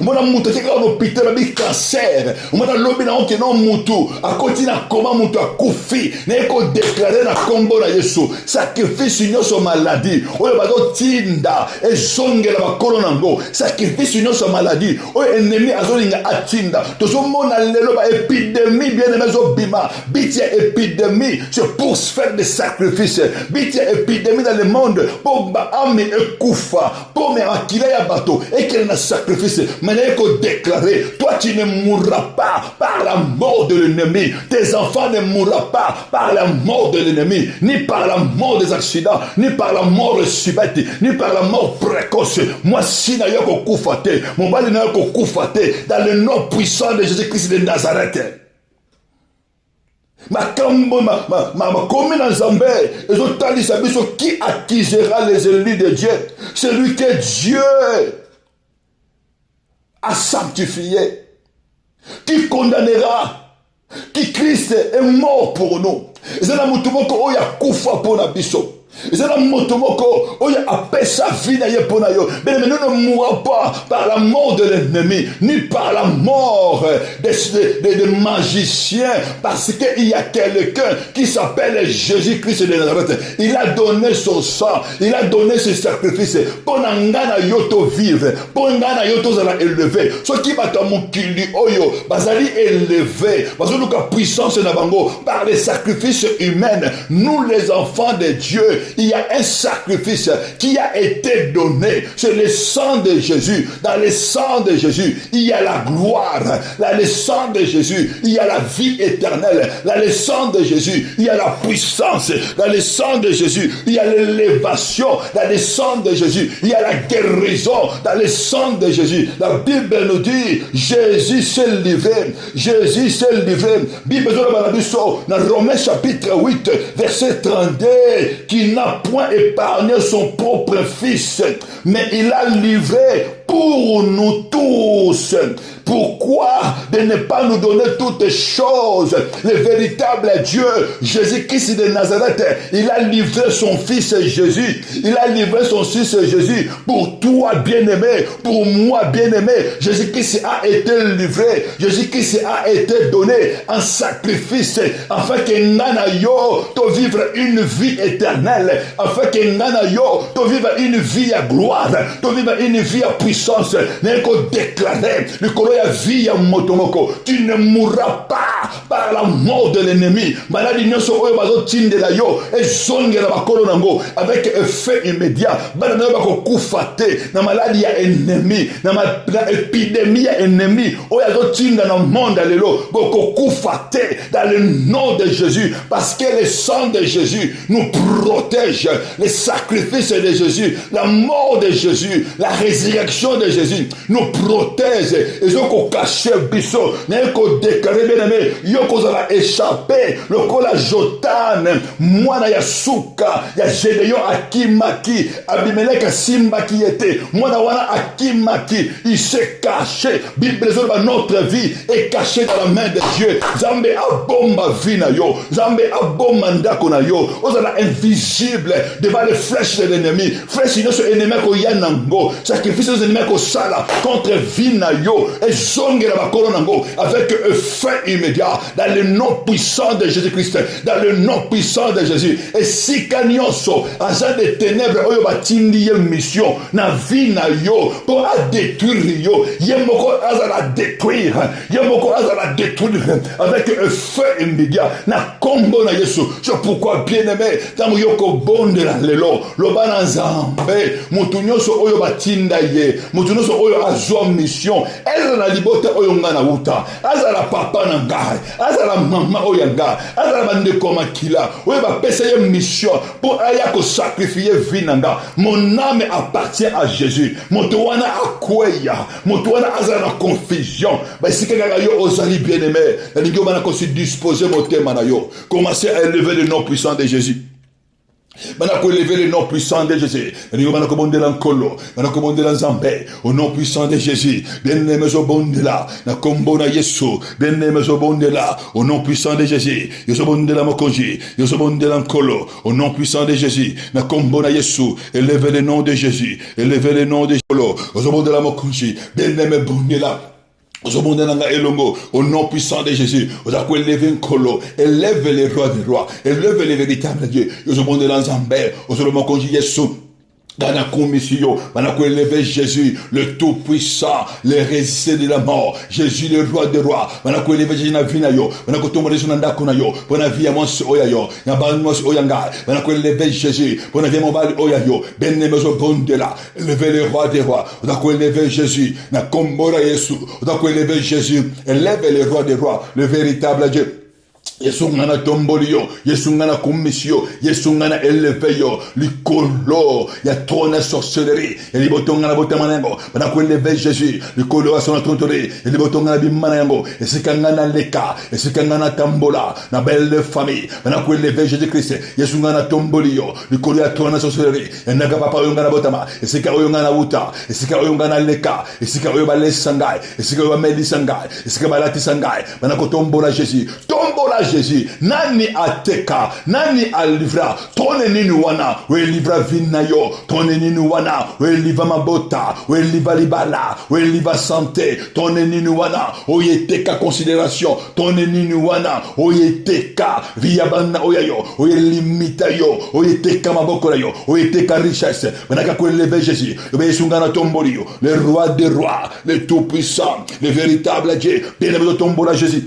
Mona mutu keka on hôpital bi cancer. Mona lobi na onke non mutu. A continue comment mutu akufi. Na eko déclarer na kombo na Yesu. Sacrifice nyonso maladie. Oyo bazo tinda ezongela bakolo nango. Sacrifice nyonso maladie. Oyo ennemi azolinga atinda. Tozo mona lelo ba épidémie bien aimé zo bima. Bitia épidémie, c'est pour se faire des sacrifices. Bitia épidémie dans le monde pour ba ame ekufa. Pour me akila ya bato et qu'elle n'a sacrifice. Maintenant, il faut déclarer, toi tu ne mourras pas par par la mort de l'ennemi. Tes enfants ne mourront pas par la mort de l'ennemi, ni par la mort des accidents, ni par la mort subite, ni par la mort précoce. Moi, si n'a pas koufaté, mon mari n'a pas koufaté, dans le nom puissant de Jésus-Christ de Nazareth. Ma commune en Zambé, qui accusera les élus de Dieu? Celui que Dieu a sanctifié. Qui condamnera? Qui Christ est mort pour nous. Zana mutumoko oya kufa pona biso. Zana mutumoko oya apesa vie na ye pona yo. Mais nous ne mourrons pas par la mort de l'ennemi, ni par la mort des magiciens, parce qu'il y a quelqu'un qui s'appelle Jésus-Christ de Nazareth. Il a donné son sang, il a donné ses sacrifices pour ngana yoto vivre, pour ngana yoto zala élevé. Ce qui va ta mukili oyo bazali élevé, bazali ka puissance na bango par les sacrifices humains. Nous les enfants de Dieu, il y a un sacrifice qui a été donné, c'est le sang de Jésus. Dans le sang de Jésus, il y a la gloire. Dans le sang de Jésus, il y a la vie éternelle. Dans le sang de Jésus, il y a la puissance. Dans le sang de Jésus, il y a l'élévation. Dans le sang de Jésus, il y a la guérison. Dans le sang de Jésus, la Bible nous dit, Jésus s'est livré. Jésus s'est livré. Bible dans Romains chapitre 8, verset 32, qui n'a point épargné son propre fils, mais il a livré pour nous tous. Pourquoi de ne pas nous donner toutes choses? Le véritable Dieu, Jésus-Christ de Nazareth, il a livré son fils Jésus. Il a livré son fils Jésus pour toi, bien-aimé, pour moi, bien-aimé. Jésus-Christ a été livré. Jésus-Christ a été donné en sacrifice afin que nana yo to vivre une vie éternelle, afin que nana yo to vivre une vie à gloire, to vivre une vie à puissance. N'est qu'au déclarer le vie à motomoko, tu ne mourras pas par la mort de l'ennemi. Maladie nyoso oyo bazo tinde la yo et zonge la bakolo nango avec effet immédiat. Bana bako kufate na maladie ya ennemi, na épidémie ya ennemi oyo bazo tinde na monde lelo bako kufate dans le nom de Jésus, parce que le sang de Jésus nous protège, les sacrifices de Jésus, la mort de Jésus, la résurrection de Jésus nous protège. Et ko caché biso n'est ko déclaré bien-aimé yoko za échappé le kola Jotan mwana ya suka ya Gédéon akimaki Abimelech simba qui était mwana wana akimaki, il s'est caché. Bible dit notre vie est cachée dans la main de Dieu. Zambe abomba vina yo, Zambe abomba ndako na yo, ozala invisible devant les flèches de l'ennemi. Flèches no so ennemi ko yanango, sacrifice aux ennemis ko sala contre vina yo et avec un feu immédiat dans le nom puissant de Jésus-Christ, dans le nom puissant de Jésus. Et si kanyoso agent des ténèbres oyo batindi ye mission na vie na yo pour détruire yo, yemoko azala détruire, yemoko azala détruire avec un feu immédiat na kombo na Yesu. C'est pourquoi bien-aimé tango yoko bonde la lelo lobana nzambe mutu nyonso oyo batinda ye, mutu nyonso oyo azwa mission na libota oyo ngana uta azala papa na ngai, azala mama oyo nga, azala bandeko makila oyo bapesa ye mission pour aya ko sacrifier vie na nga. Mon âme appartient à Jésus. Moto wana akweya, moto wana azala na confusion. Ba sika kaka yo ozali bien-aimé, na lingo bana ko se disposer motema na yo. Commencez à élever le nom puissant de Jésus. Manako élever le nom puissant de Jésus. Manako bondela nkolo, manako bondela nzambe, au nom puissant de Jésus. Bien-aimé zo bondela, na kombo na Yesu. Bien-aimé zo bondela, au nom puissant de Jésus. Yeso bondela mokonji, yeso bondela nkolo, au nom puissant de Jésus. Na kombo na Yesu. Élevez le nom de Jésus. Élevez le nom de Jésus. Yeso bondela mokonji. Bien-aimé bondela. Au nom puissant de Jésus, vous avez élevé un colo, élève les rois des rois, élève les véritables dieux. Vous avez élevé l'ensemble, vous avez élevé Jésus. Dans la commission, pendant qu'on élevait Jésus, le Tout-Puissant, le résisté de la mort, Jésus le roi des rois, pendant qu'on élevait Jésus na vie na yo, pendant qu'on tombe sur nanda kuna yo, pendant vie à mon oya yo, na ban mo oyanga, pendant qu'on élevait Jésus, pendant vie mon bal oya yo, ben ne meso bonde là, élevez le roi des rois, pendant qu'on élevait Jésus, na kombora Yesu, pendant qu'on élevait Jésus, élevez le roi des rois, le véritable Dieu. Yesu ngana tombolio, Yesu ngana commission, Yesu ngana eleveyo, likolo, ya trône sorcellerie, et les botons ngana botamanango, pendant qu'on élève Jésus, likolo a son trônerie, et les botons ngana bimanango, et c'est ngana leka, et c'est ngana tambola, na belle famille, pendant qu'on élève Jésus-Christ, Yesu ngana tombolio, likolo ya trône sorcellerie, et naga papa ngana botama, et c'est ngana wuta, et c'est ngana leka, et c'est ngana sangai, et c'est ngana meli sangai, et c'est ngana lati sangai, pendant qu'on tombola Jésus, tombola Jésus, nani ateka, nani alivra, tone nini wana, we livra vinayo, tone nini wana, we liva mabota, we liva libala, we liva santé, tone nini wana, oyeteka considération, tone nini wana, oyeteka viabana oyayo, oye limita yo, oyeteka maboko yo, oyeteka richesse, manaka ko lever Jésus, le sungana tombolio, le roi des rois, le tout puissant, le véritable Dieu, bien le tombola Jésus.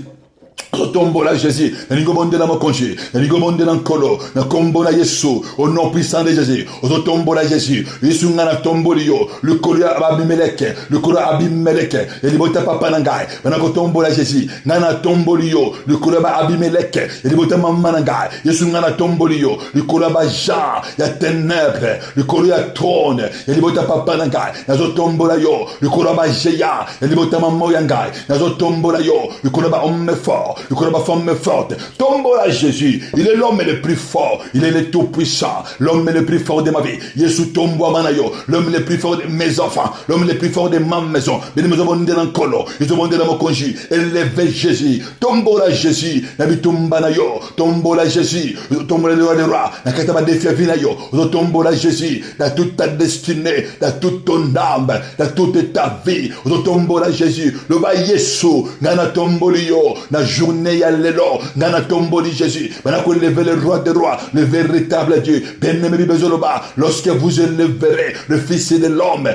Tombola Jésus, na bonde na mokonji, na bonde na nkolo, na kombo na Yesu, au nom puissant de Jésus, au tombola Jésus, Yesu ngana tombolio, le kolia abimeleke, le kolia abimeleke, et le bota papa nangai, na tombola Jésus, ngana tombolio, le kolia abimeleke, et le bota mama nangai, Yesu ngana tombolio, le kolia Jean, ya ténèbres, le kolia trône, et le bota papa nangai, na tombola yo, le kolia Jéa, et le bota mama yangai, na tombola yo, le kolia homme fort. Le connaît ma femme forte. Tombola Jésus. Il est l'homme le plus fort. Il est le tout puissant. L'homme le plus fort de ma vie. Yesu tombo manayo. L'homme le plus fort de mes enfants. L'homme le plus fort de ma maison. Mais nous avons dit dans colo. Nous avons dit dans mon conju. Élevez Jésus. Tombola Jésus. Nabi tombanayo. Tombola Jésus. Tombola le roi des rois. Na kataba défi vinayo. Tombola Jésus. Dans toute ta destinée. Dans toute ton âme. Dans toute ta vie. Tombola Jésus. Le va Yesu. Nana tombolio. Na journée ya lelo ngana tomboli Jésus bana ko lever le roi des rois le véritable Dieu bien-aimé bezoloba lorsque vous élèverez le fils de l'homme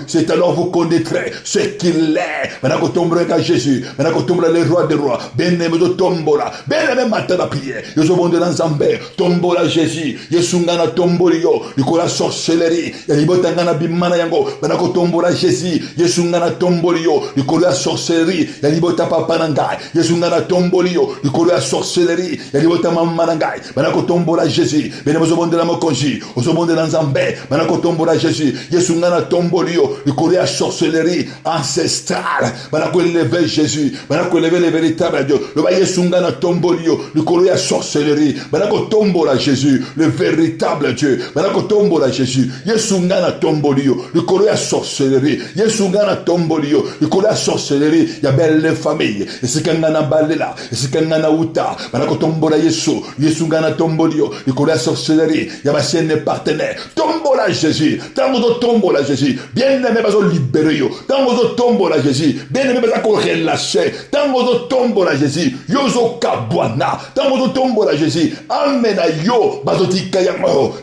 c'est alors vous connaîtrez ce qu'il est bana ko tombola Jésus bana ko tombola le roi des rois bien-aimé tombola bien-aimé matana prière yo bonde dans Zambé tombola Jésus Yesu ngana tomboli yo likola sorcellerie ya libota ngana bimana yango bana ko tombola Jésus Yesu ngana tomboli yo likola sorcellerie ya libota papa nangai Yesu ngana tombolio likolo ya sorcellerie ya libota mama nangai bana ko tombola Jésus bene bozobonde la mokonji ozobonde na Nzambe bana ko tombola Jésus Yesu ngana tombolio likolo ya sorcellerie ancestrale bana ko lever Jésus bana ko lever le véritable Dieu le ba Yesu ngana tombolio likolo ya sorcellerie bana ko tombola Jésus le véritable Dieu bana ko tombola Jésus Yesu ngana tombolio likolo ya sorcellerie Yesu ngana tombolio likolo ya sorcellerie ya belle famille et c'est ngana balela esikanga uta banako tombola Yesu ngana tombolio likolo ya sorcellerie ya basienne partenaire tombola Jésus tango do tombola Jésus bien aimé bazo libérer yo tango do tombola Jésus bien aimé bazo relâcher tango do tombola Jésus yozo kabwana tango do tombola Jésus amena yo bazo tikaya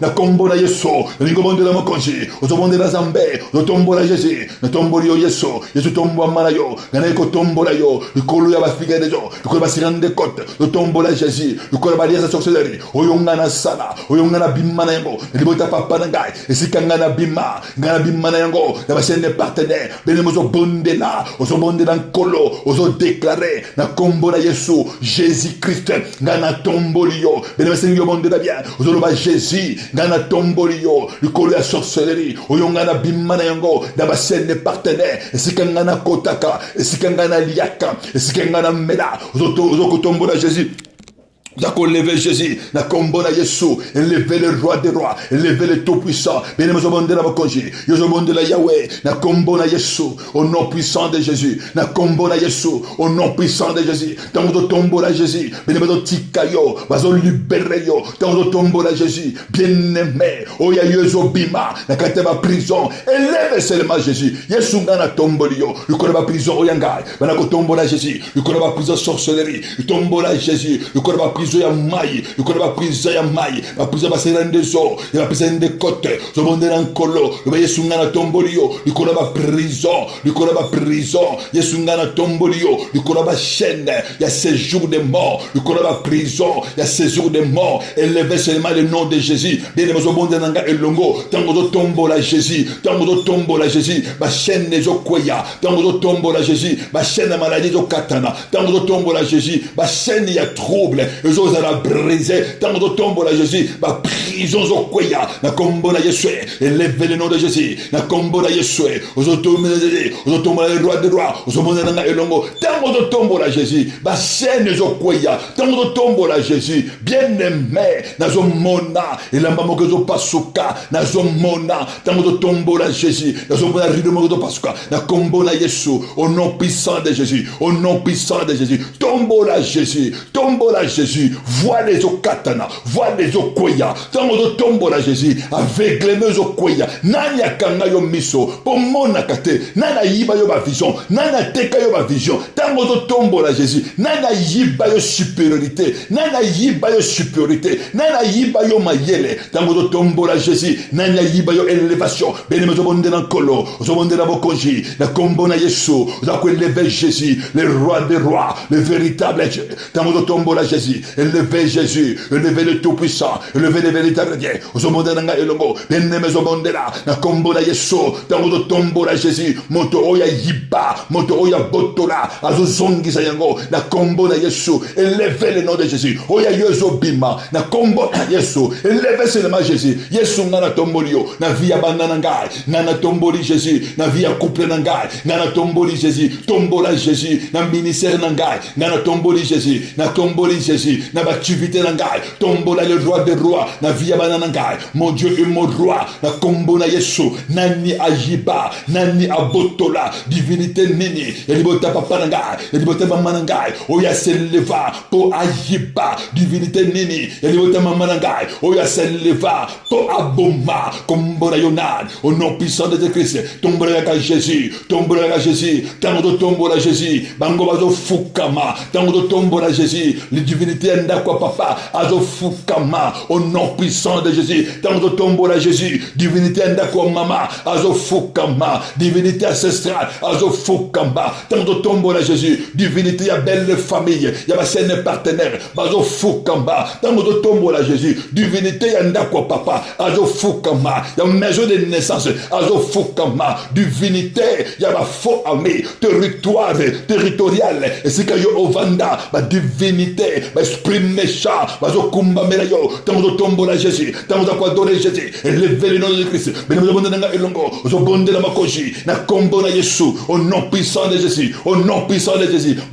na kombola Yesu ngobonde la mokonji ozobonde la Zambé do tombola Jésus na tombolio Yesu tombo mala yo ngana ko tombola yo likolo ya bafika dejo le basirande côte le tombola Jésus le colabalier sa sorcellerie oyongana sana oyongana bimana yango libota papa nangai esikanga na bima ngana bimana yango na basene partenaire benemozo bondela ozo bondela nkolo ozo déclarer na kombola Yesu Jésus Christ ngana tombolio benemesenge yo bondela bien ozo loba Jésus ngana tombolio le colabalier la sorcellerie oyongana bimana yango na basene partenaire esikanga na kotaka esikanga na liaka esikanga na mela Ozokotombola Jésus. D'accord, lever Jésus, na kombona Yesu, lever le roi des rois, lever le tout puissant, bien bonde la mokonji, bonde la Yahweh, na kombona Yesu, au nom puissant de Jésus, na kombona Yesu, au nom puissant de Jésus, dans votre tombola Jésus, bien tikayo, bazo libéré yo, dans votre tombola Jésus, bien aimé, oh ya yezo bima, na kateba prison, élève seulement Jésus, Yesu ngana tombolio, le kola prison oyangai, na ko tombola Jésus, le kola prison sorcellerie, tombola Jésus, le kola prison ya mai likolo ba prison ya mai ba prison ba serande so ya prison de côte zo bondela nkolo ba Yesu ngana tomboli yo likolo ba prison Yesu ngana tomboli yo likolo ba chaîne ya séjour de mort likolo ba prison ya séjour de mort élevez seulement le nom de Jésus bien aimé zo bondela nga elongo tango zo tombola Jésus ba chaîne zo koya tango zo tombola Jésus ba chaîne maladie zo katana tango zo tombola Jésus ba chaîne ya trouble zo za briser tango zo tombola Jésus ba prison zo koya na kombo na Yesu élevez le nom de Jésus na kombo na Yesu zo tombola le roi de roi zo bondela nga elongo tango zo tombola Jésus ba chaîne zo koya tango zo tombola Jésus bien aimé na zo mona elamba moko zo pasuka na zo mona tango zo tombola Jésus na zo mona rido moko zo pasuka na kombo na Yesu au nom puissant de Jésus tombola Jésus vois les okatana vois les okoya tango zo tombola Jésus aveugle me zo koya nani akanga yo miso po mona kate nana yiba yo ba vision nana teka yo ba vision tango zo tombola Jésus nana yiba yo supériorité nana yiba yo mayele tango zo tombola Jésus nana yiba yo élévation bene zo bondela nkolo zo bondela bokonji na kombo na Yesu za ko élever Jésus le roi des rois le véritable Dieu tango zo tombola Jésus élever Jésus élever le tout puissant élever le véritable Dieu zo bondela nga elongo bene zo bondela na kombo na Yesu tango zo tombola Jésus moto oya yiba moto oya botola azo zongisa yango na kombo na Yesu élever le nom de Jésus oya yozo bima na kombo na Yesu élever seulement Jésus Yesu ngana tombolio na vie ya banana ngai ngana tomboli Jésus na vie ya couple na ngai ngana tomboli Jésus tombola Jésus na ministère na ngai ngana tomboli Jésus na activité na ngai tombola le roi des rois na vie ya banana ngai mon Dieu et mon roi na kombo na Yesu nani ajiba nani abotola divinité nini elibota papa na ngai elibota mama na ngai oya seleva po ajiba divinité nini elibota mama na ngai oya seleva po aboma kombo na Yonan au nom puissant de Christ tombola ka Jésus tango tombola Jésus bango bazo fukama tango tombola Jésus les divinités ndakwa papa azo fukama au nom puissant de Jésus tango tombola Jésus divinité ndakwa mama azo fukama divinité ancestrale azo fukama tango tombola Jésus divinité ya belle famille ya ba saine partenaire bazo fukama tango tombola Jésus divinité ya ndakwa papa azo fukama ya maison de naissance azo fukama divinité ya ba faux ami territorial esika yo ovanda ba divinité ba esprit méchant bazo kumba mela yo tango tombola Jésus tango za adorer Jésus élever le nom de Christ benemo bonde nga elongo zo bonde la makoshi na kombo na Yesu au nom puissant de Jésus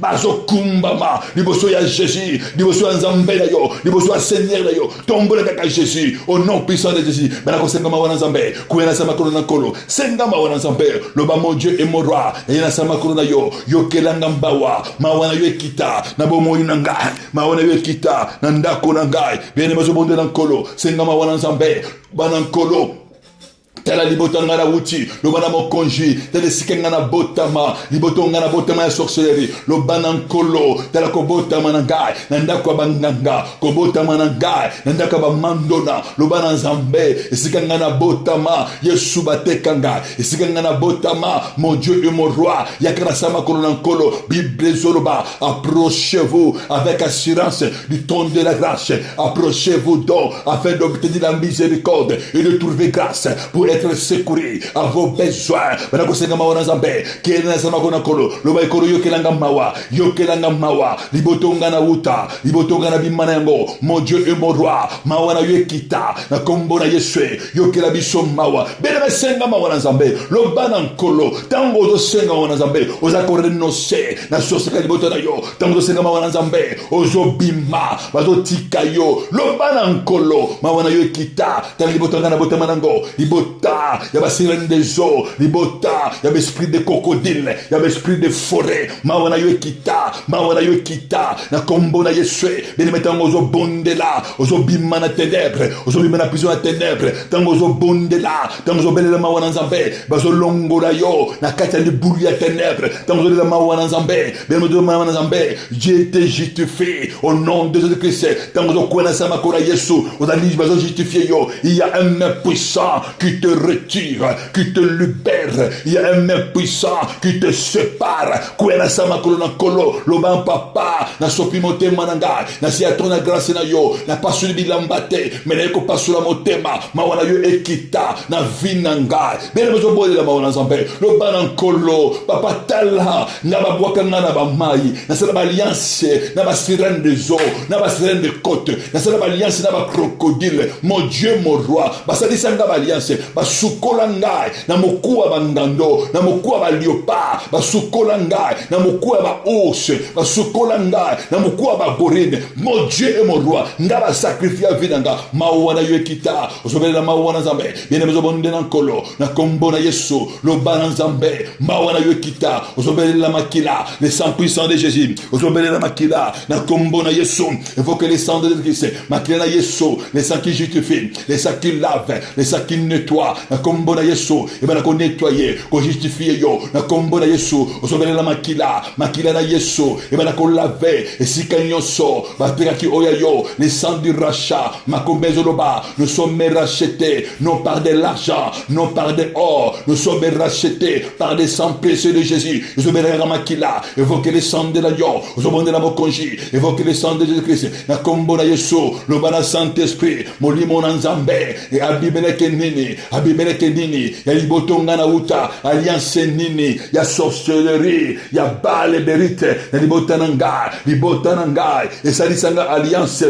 bazo kumba ma liboso ya Jésus liboso ya Nzambe na yo liboso ya Seigneur na yo tombola kaka Jésus au nom puissant de Jésus bana ko senga ma wana Nzambe kuena sama kono na kolo senga ma wana Nzambe loba mon Dieu et mon roi et na sama kono na yo yokelanga mbawa ma wana yo ekita na bomo ina ngai ma wana yo ekita na ndako na ngai bene mazo bonde na kolo senga ma wana Nzambe bana kolo tala libota ngana wuti lo bana mokonji tala sikenga na botama liboto ngana botama ya sorcellerie lo bana nkolo tala ko botama na ngai na ndako banganga ko botama na ngai na ndako ba mandona lo bana Nzambe sikenga na botama Yesu bateka ngai sikenga na botama mon Dieu et mon roi yakana sama kono na nkolo Bible zoloba approchez-vous avec assurance du trône de la grâce approchez-vous donc afin d'obtenir la miséricorde et de trouver grâce pour être secouru à vos besoins. Bana kosenga mawana Nzambe kena sama kona kolo loba ikolo yokelanga mawa libotonga na uta libotonga na bimana yango mon Dieu et mon roi mawana yekita na kombo na Yesu yokela biso mawa bena mesenga mawana Nzambe loba na nkolo tango zo senga mawana Nzambe oza ko renoncer na soseka liboto na yo tango zo senga mawana Nzambe ozo bima bazo tika yo loba na nkolo mawana yekita tango libotonga na botama nango libota libota, il y a ma sirène des eaux, libota, il y a l'esprit des crocodiles, il y a l'esprit des forêts, mawana yo ekita, na kombo na yeswe, bene metango ozo bonde la, ozo bima na ténèbres, ozo bima na prison na ténèbres, tango ozo bonde la, tango ozo bele la mawana nzambe, bazo longo la yo, na kati ya libulu ya ténèbres, tango ozo bele la mawana nzambe, bene metango mawana nzambe, Dieu te justifie, au nom de Jésus-Christ, tango ozo kwena sama kora Yesu, ozo lije bazo justifier yo, il y a un main puissant qui te retire, qui te libère, il y a un main puissant qui te sépare, kwena sama kolo na kolo, loban papa, na sopi motema nanga, na siato na grâce na yo, na pasu de bilambate, mene ko pasu la motema, mawana yo ekita, na vinanga, bene mozo bole la mawana nzambe, loban na kolo, papa tala, na babwaka na ba mai, na sala ba alliance, na ba sirène des eaux, na ba sirène des côtes, na sala ba alliance na ba crocodile, mon Dieu, mon roi, basalisa nga ba alliance, basukola ngai, na mokuwa bangando, na mokuwa ba léopard, basukola ngai, na mokuwa ba ours, basukola ngai, na mokuwa ba gorine, mon Dieu et mon roi, nga ba sacrifier vie nanga, mawana yo ekita, osobele na mawana nzambe, bien mezo bonde na nkolo, na kombo na Yesu, lo bana nzambe, mawana yo ekita, osobele la makila, le sang puissant de Jésus, osobele la makila, na kombo na Yesu, évoque les sangs de Christ, makila na Yesu, les sangs qui justifient, les sangs qui lavent, les sangs qui nettoient, na kombo na Yesu, et ben ko nettoyer, ko justifier yo, na kombo na Yesu, osobele la makila na Yesu, et ben ko laver, et si kanyoso, ba piraki oya yo, les sangs du rachat, makombezo loba, nous sommes rachetés, non par de l'argent, non par de or, nous sommes rachetés par des sangs précieux de Jésus, nous sommes ramakila, évoquez les sangs de l'agneau, nous sommes de la mokonji, évoquez les sangs de Jésus-Christ, na kombo na Yesu, le bana Saint-Esprit, molimo na nzambe, et abibeleke nini, ya libotonga na uta, alliance nini, ya sorcellerie, ya bale berite, na libotananga, et salisanga alliance,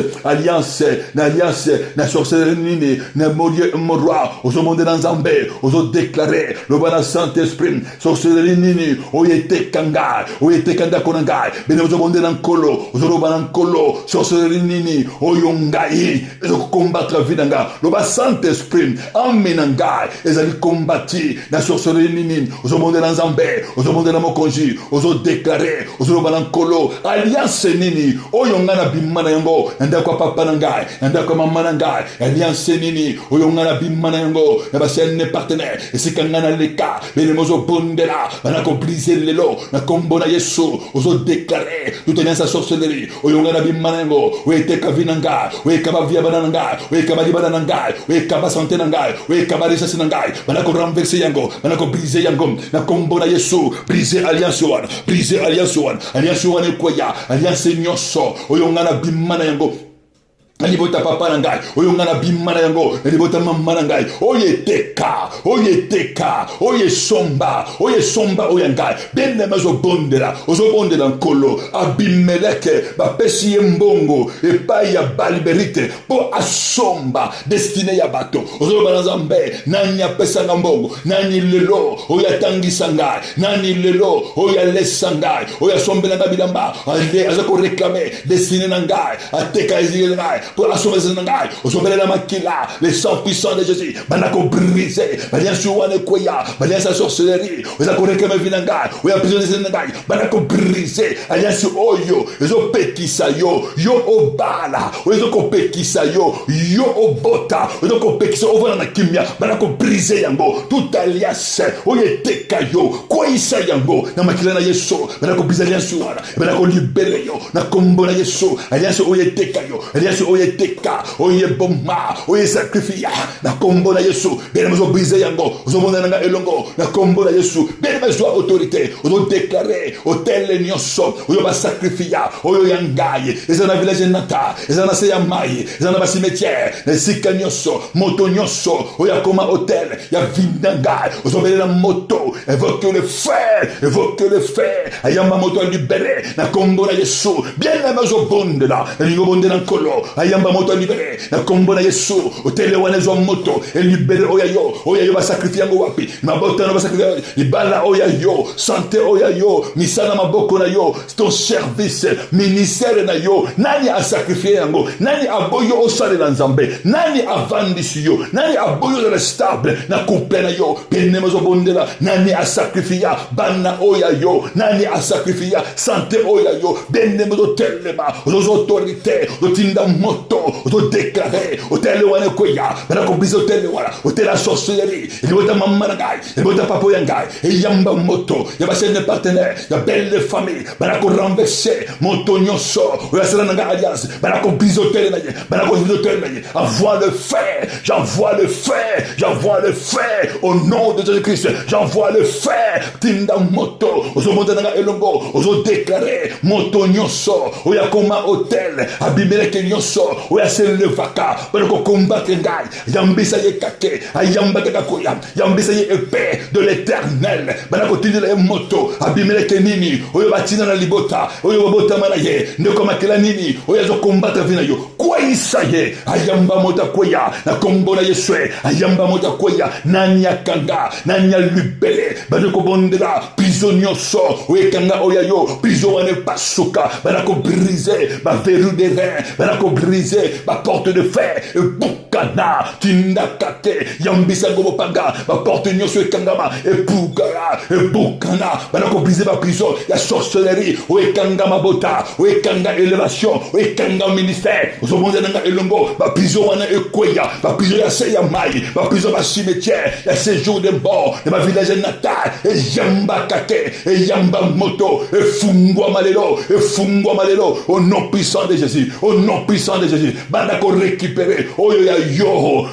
na sorcellerie nini, na moroi, ozo monde na nzambe, ozo déclarer, le bana Saint-Esprit, sorcellerie nini, oyete kanda konanga, bene ozo monde na nkolo, ozo loba na nkolo, sorcellerie nini, oyongai, ezo combattre vidanga, le bana Saint-Esprit, amenanga, ezali kombati, na sorcellerie nini, ozo monde na nzambe, ozo monde na mokonji, ozo déclarer, ozo loba na nkolo, alliance nini, oyonga na bimana yango, nanda kwa papa nangai, nanda kwa mama nangai, alliance nini, oyonga na bimana yango, na basene partenaire, esikanga na leka, bene mozo bondela, banako briser lelo, na kombo na Yesu, ozo déclarer, toute alliance sorcellerie, oyonga na bimana yango, oyete kavinanga, oyeka bavia bananga, oyeka balibana nangai, oyeka basante nangai, oyeka barisasi nangai, banako renverser yango, banako briser yango, na kombo na Yesu, briser alliance one, ekoya, alliance nyonso, oyonga na bimana yango, alibota papa nangai, oyonga na bimana yango, alibota mama nangai, oyeteka, oyesomba oyangai, bende mazo bondela, ozo bondela nkolo, abimeleke, bapesi mbongo, epai ya baliberite, po asomba, destine ya bato, ozo banazambe, nani apesa mbongo, nani lelo, oyatangisa ngai, nani lelo, oyalesa ngai, oyasombela nga bilamba, azako réclamer, destine nangai, ateka ezile ngai, pour assommer nangai, osombela la makila, les sangs puissants de Jésus, banako briser, alliance wane koya, alliance sorcellerie, ozako réclamer vinangai, oya prison de nangai, banako briser, alliance oyo, ezo pekisa yo obala, ezo ko pekisa yo obota, ezo ko pekisa ovana na kimia, banako briser yango, toute alliance, oyeteka yo, koisa yango, na makila na Yesu, banako briser alliance wana, banako libérer yo, na kombo na Yesu, alliance oyeteka yo, alliance oyeteka, oyeboma, oyesakrifia, na kombo na Yesu, bene mazo briser yango, ozo mona nanga elongo, na kombo na Yesu, bene mazo autorité, ozo déclarer, hôtel nyonso, oyo ba sakrifia, oyo yangaye, ezana village nata, ezana se ya mai, ezana ba cimetière, na sika nyonso, moto nyonso, oya koma hôtel, ya vindanga, ozo bele na moto, évoque le fer, ayama moto libéré, na kombo na Yesu, bien la mazo bonde la, lingo bonde na nkolo, ayamba moto libéré na kombo na Yesu otele wana zo moto e libéré oya yo ba sacrifier ngo wapi mabota na ba sacrifier libala oya yo santé oya yo misana maboko na yo ton service ministère na yo nani a sacrifier ngo nani aboyo osale na nzambe nani avandisi yo nani aboyo na stable na couple na yo pene mozo bondela nani a sacrifier bana oya yo nani a sacrifier santé oya yo bene mozo telema ozo autorité otinda moto ozo déclarer otele wana koya bana ko biso tele wala otela sorcellerie et bota mama ngai et bota papa yangai et yamba moto ya ba chaîne partenaire ya belle famille bana ko renverser moto nyonso oya sala nanga alliance bana ko biso tele na ye bana ko biso tele na ye envoie le feu j'envoie le feu j'envoie le feu au nom de Jésus-Christ j'envoie le feu tinda moto ozo monta nanga elongo ozo déclarer moto nyonso oya koma hôtel abimele ke nyonso oya se levaka bana ko combattre ngai yambisa ye kake ayamba kaka koya yambisa ye épée de l'éternel bana ko tindela moto abimele ke nini oyo batina na libota oyo bota mana ye ndeko makela nini oyo zo combattre vina yo kwa isaye ayamba mota koya na kombo na Yesu ayamba mota koya nani akanga nani libéré bana ko bondela prison nyonso oyo kanga oya yo prison wane pasuka bana ko briser ba verrou de rein bana ko briser ba porte de fer et bukana tinda kake yambisa gobo panga ba porte nyonso ekangama et bukana bana ko briser ba prison ya sorcellerie o ekangama bota o ekanga élévation o ekanga ministère o zomonza nanga elongo ba prison wana ekoya ba prison ya seya mai ba prison ba cimetière ya séjour de mort de ma village natal et yamba kake et yamba moto et fungwa malelo au nom puissant de Jésus au nom puissant de Jésus bana ko récupérer oyo ya yo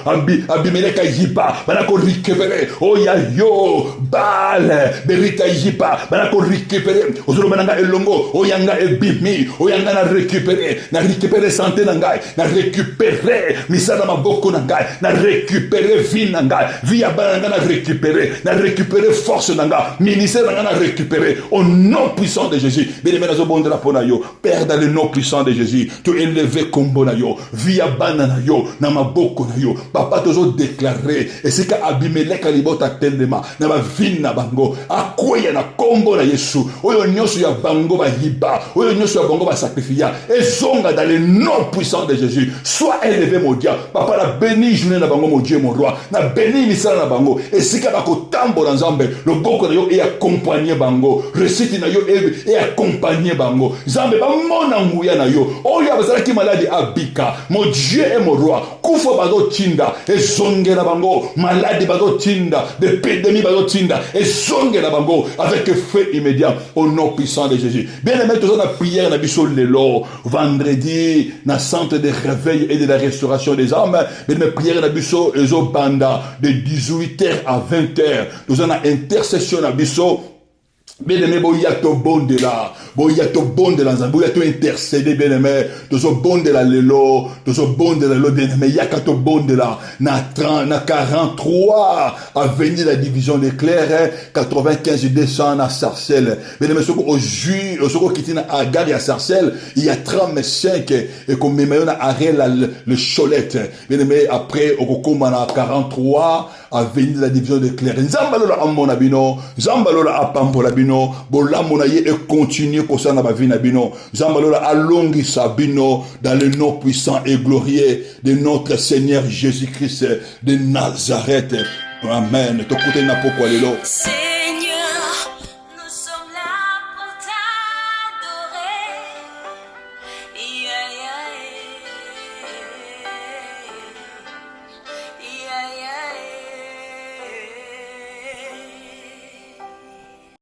abimeleka yipa bana ko récupérer oyo ya yo bal berita yipa bana ko récupérer ozolo bananga elongo oyanga ebimi oyanga na récupérer santé na ngai na récupérer misala maboko na ngai na récupérer vie na ngai vie ya bana na récupérer force na ngai ministère na ngai na récupérer au nom puissant de Jésus bien-aimé nazo bondela pona yo Père dans le nom puissant de Jésus tu élevé kombo na yo vie ya bana na yo na maboko na yo papa tozo déclarer et c'est ka abimeleka libota telema na ba vie na bango akoya na kombo na Yesu oyo nyonso ya bango ba hiba oyo nyonso ya bango ba sacrifier et zonga dans le nom puissant de Jésus sois élevé mon Dieu papa la béni journée na bango mon Dieu mon roi na béni misala na bango et sika ba ko tambola nzambe le boko na yo et accompagner bango réussite na yo et accompagner bango nzambe ba mona nguya na yo oyo abazalaki malade abika mon Dieu et mon roi kufa bazo tinda et zongela bango malade bazo tinda d'épidémie bazo tinda et zongela bango avec feu immédiat au nom puissant de Jésus bien aimé tous la prière na biso lelo vendredi na centre de réveil et de la restauration des âmes bien aimé prière na biso ezo banda de 18h à 20h nous on a intercession na biso bien-aimé, boyato bondela nzambe, boyato intercéder, bien-aimé, tozo bondela lelo, bien-aimé, yakato bondela, na 43, avenue de la division des clercs, 95 200 à Sarcelles. Bien-aimé, soko kitina à gare à Sarcelles, il y a 35, et comme même à arrêt le cholette. Bien-aimé, après, au Kokoma na 43, avenue de la division des clercs. Nzambalola amona bino, nzambalola apambola bino, bolamo na ye et continue pour ça na ba vie na bino. Nzambalola alongi sabino dans le nom puissant et glorieux de notre Seigneur Jésus-Christ de Nazareth. Amen. Tokute na pokwa lelo.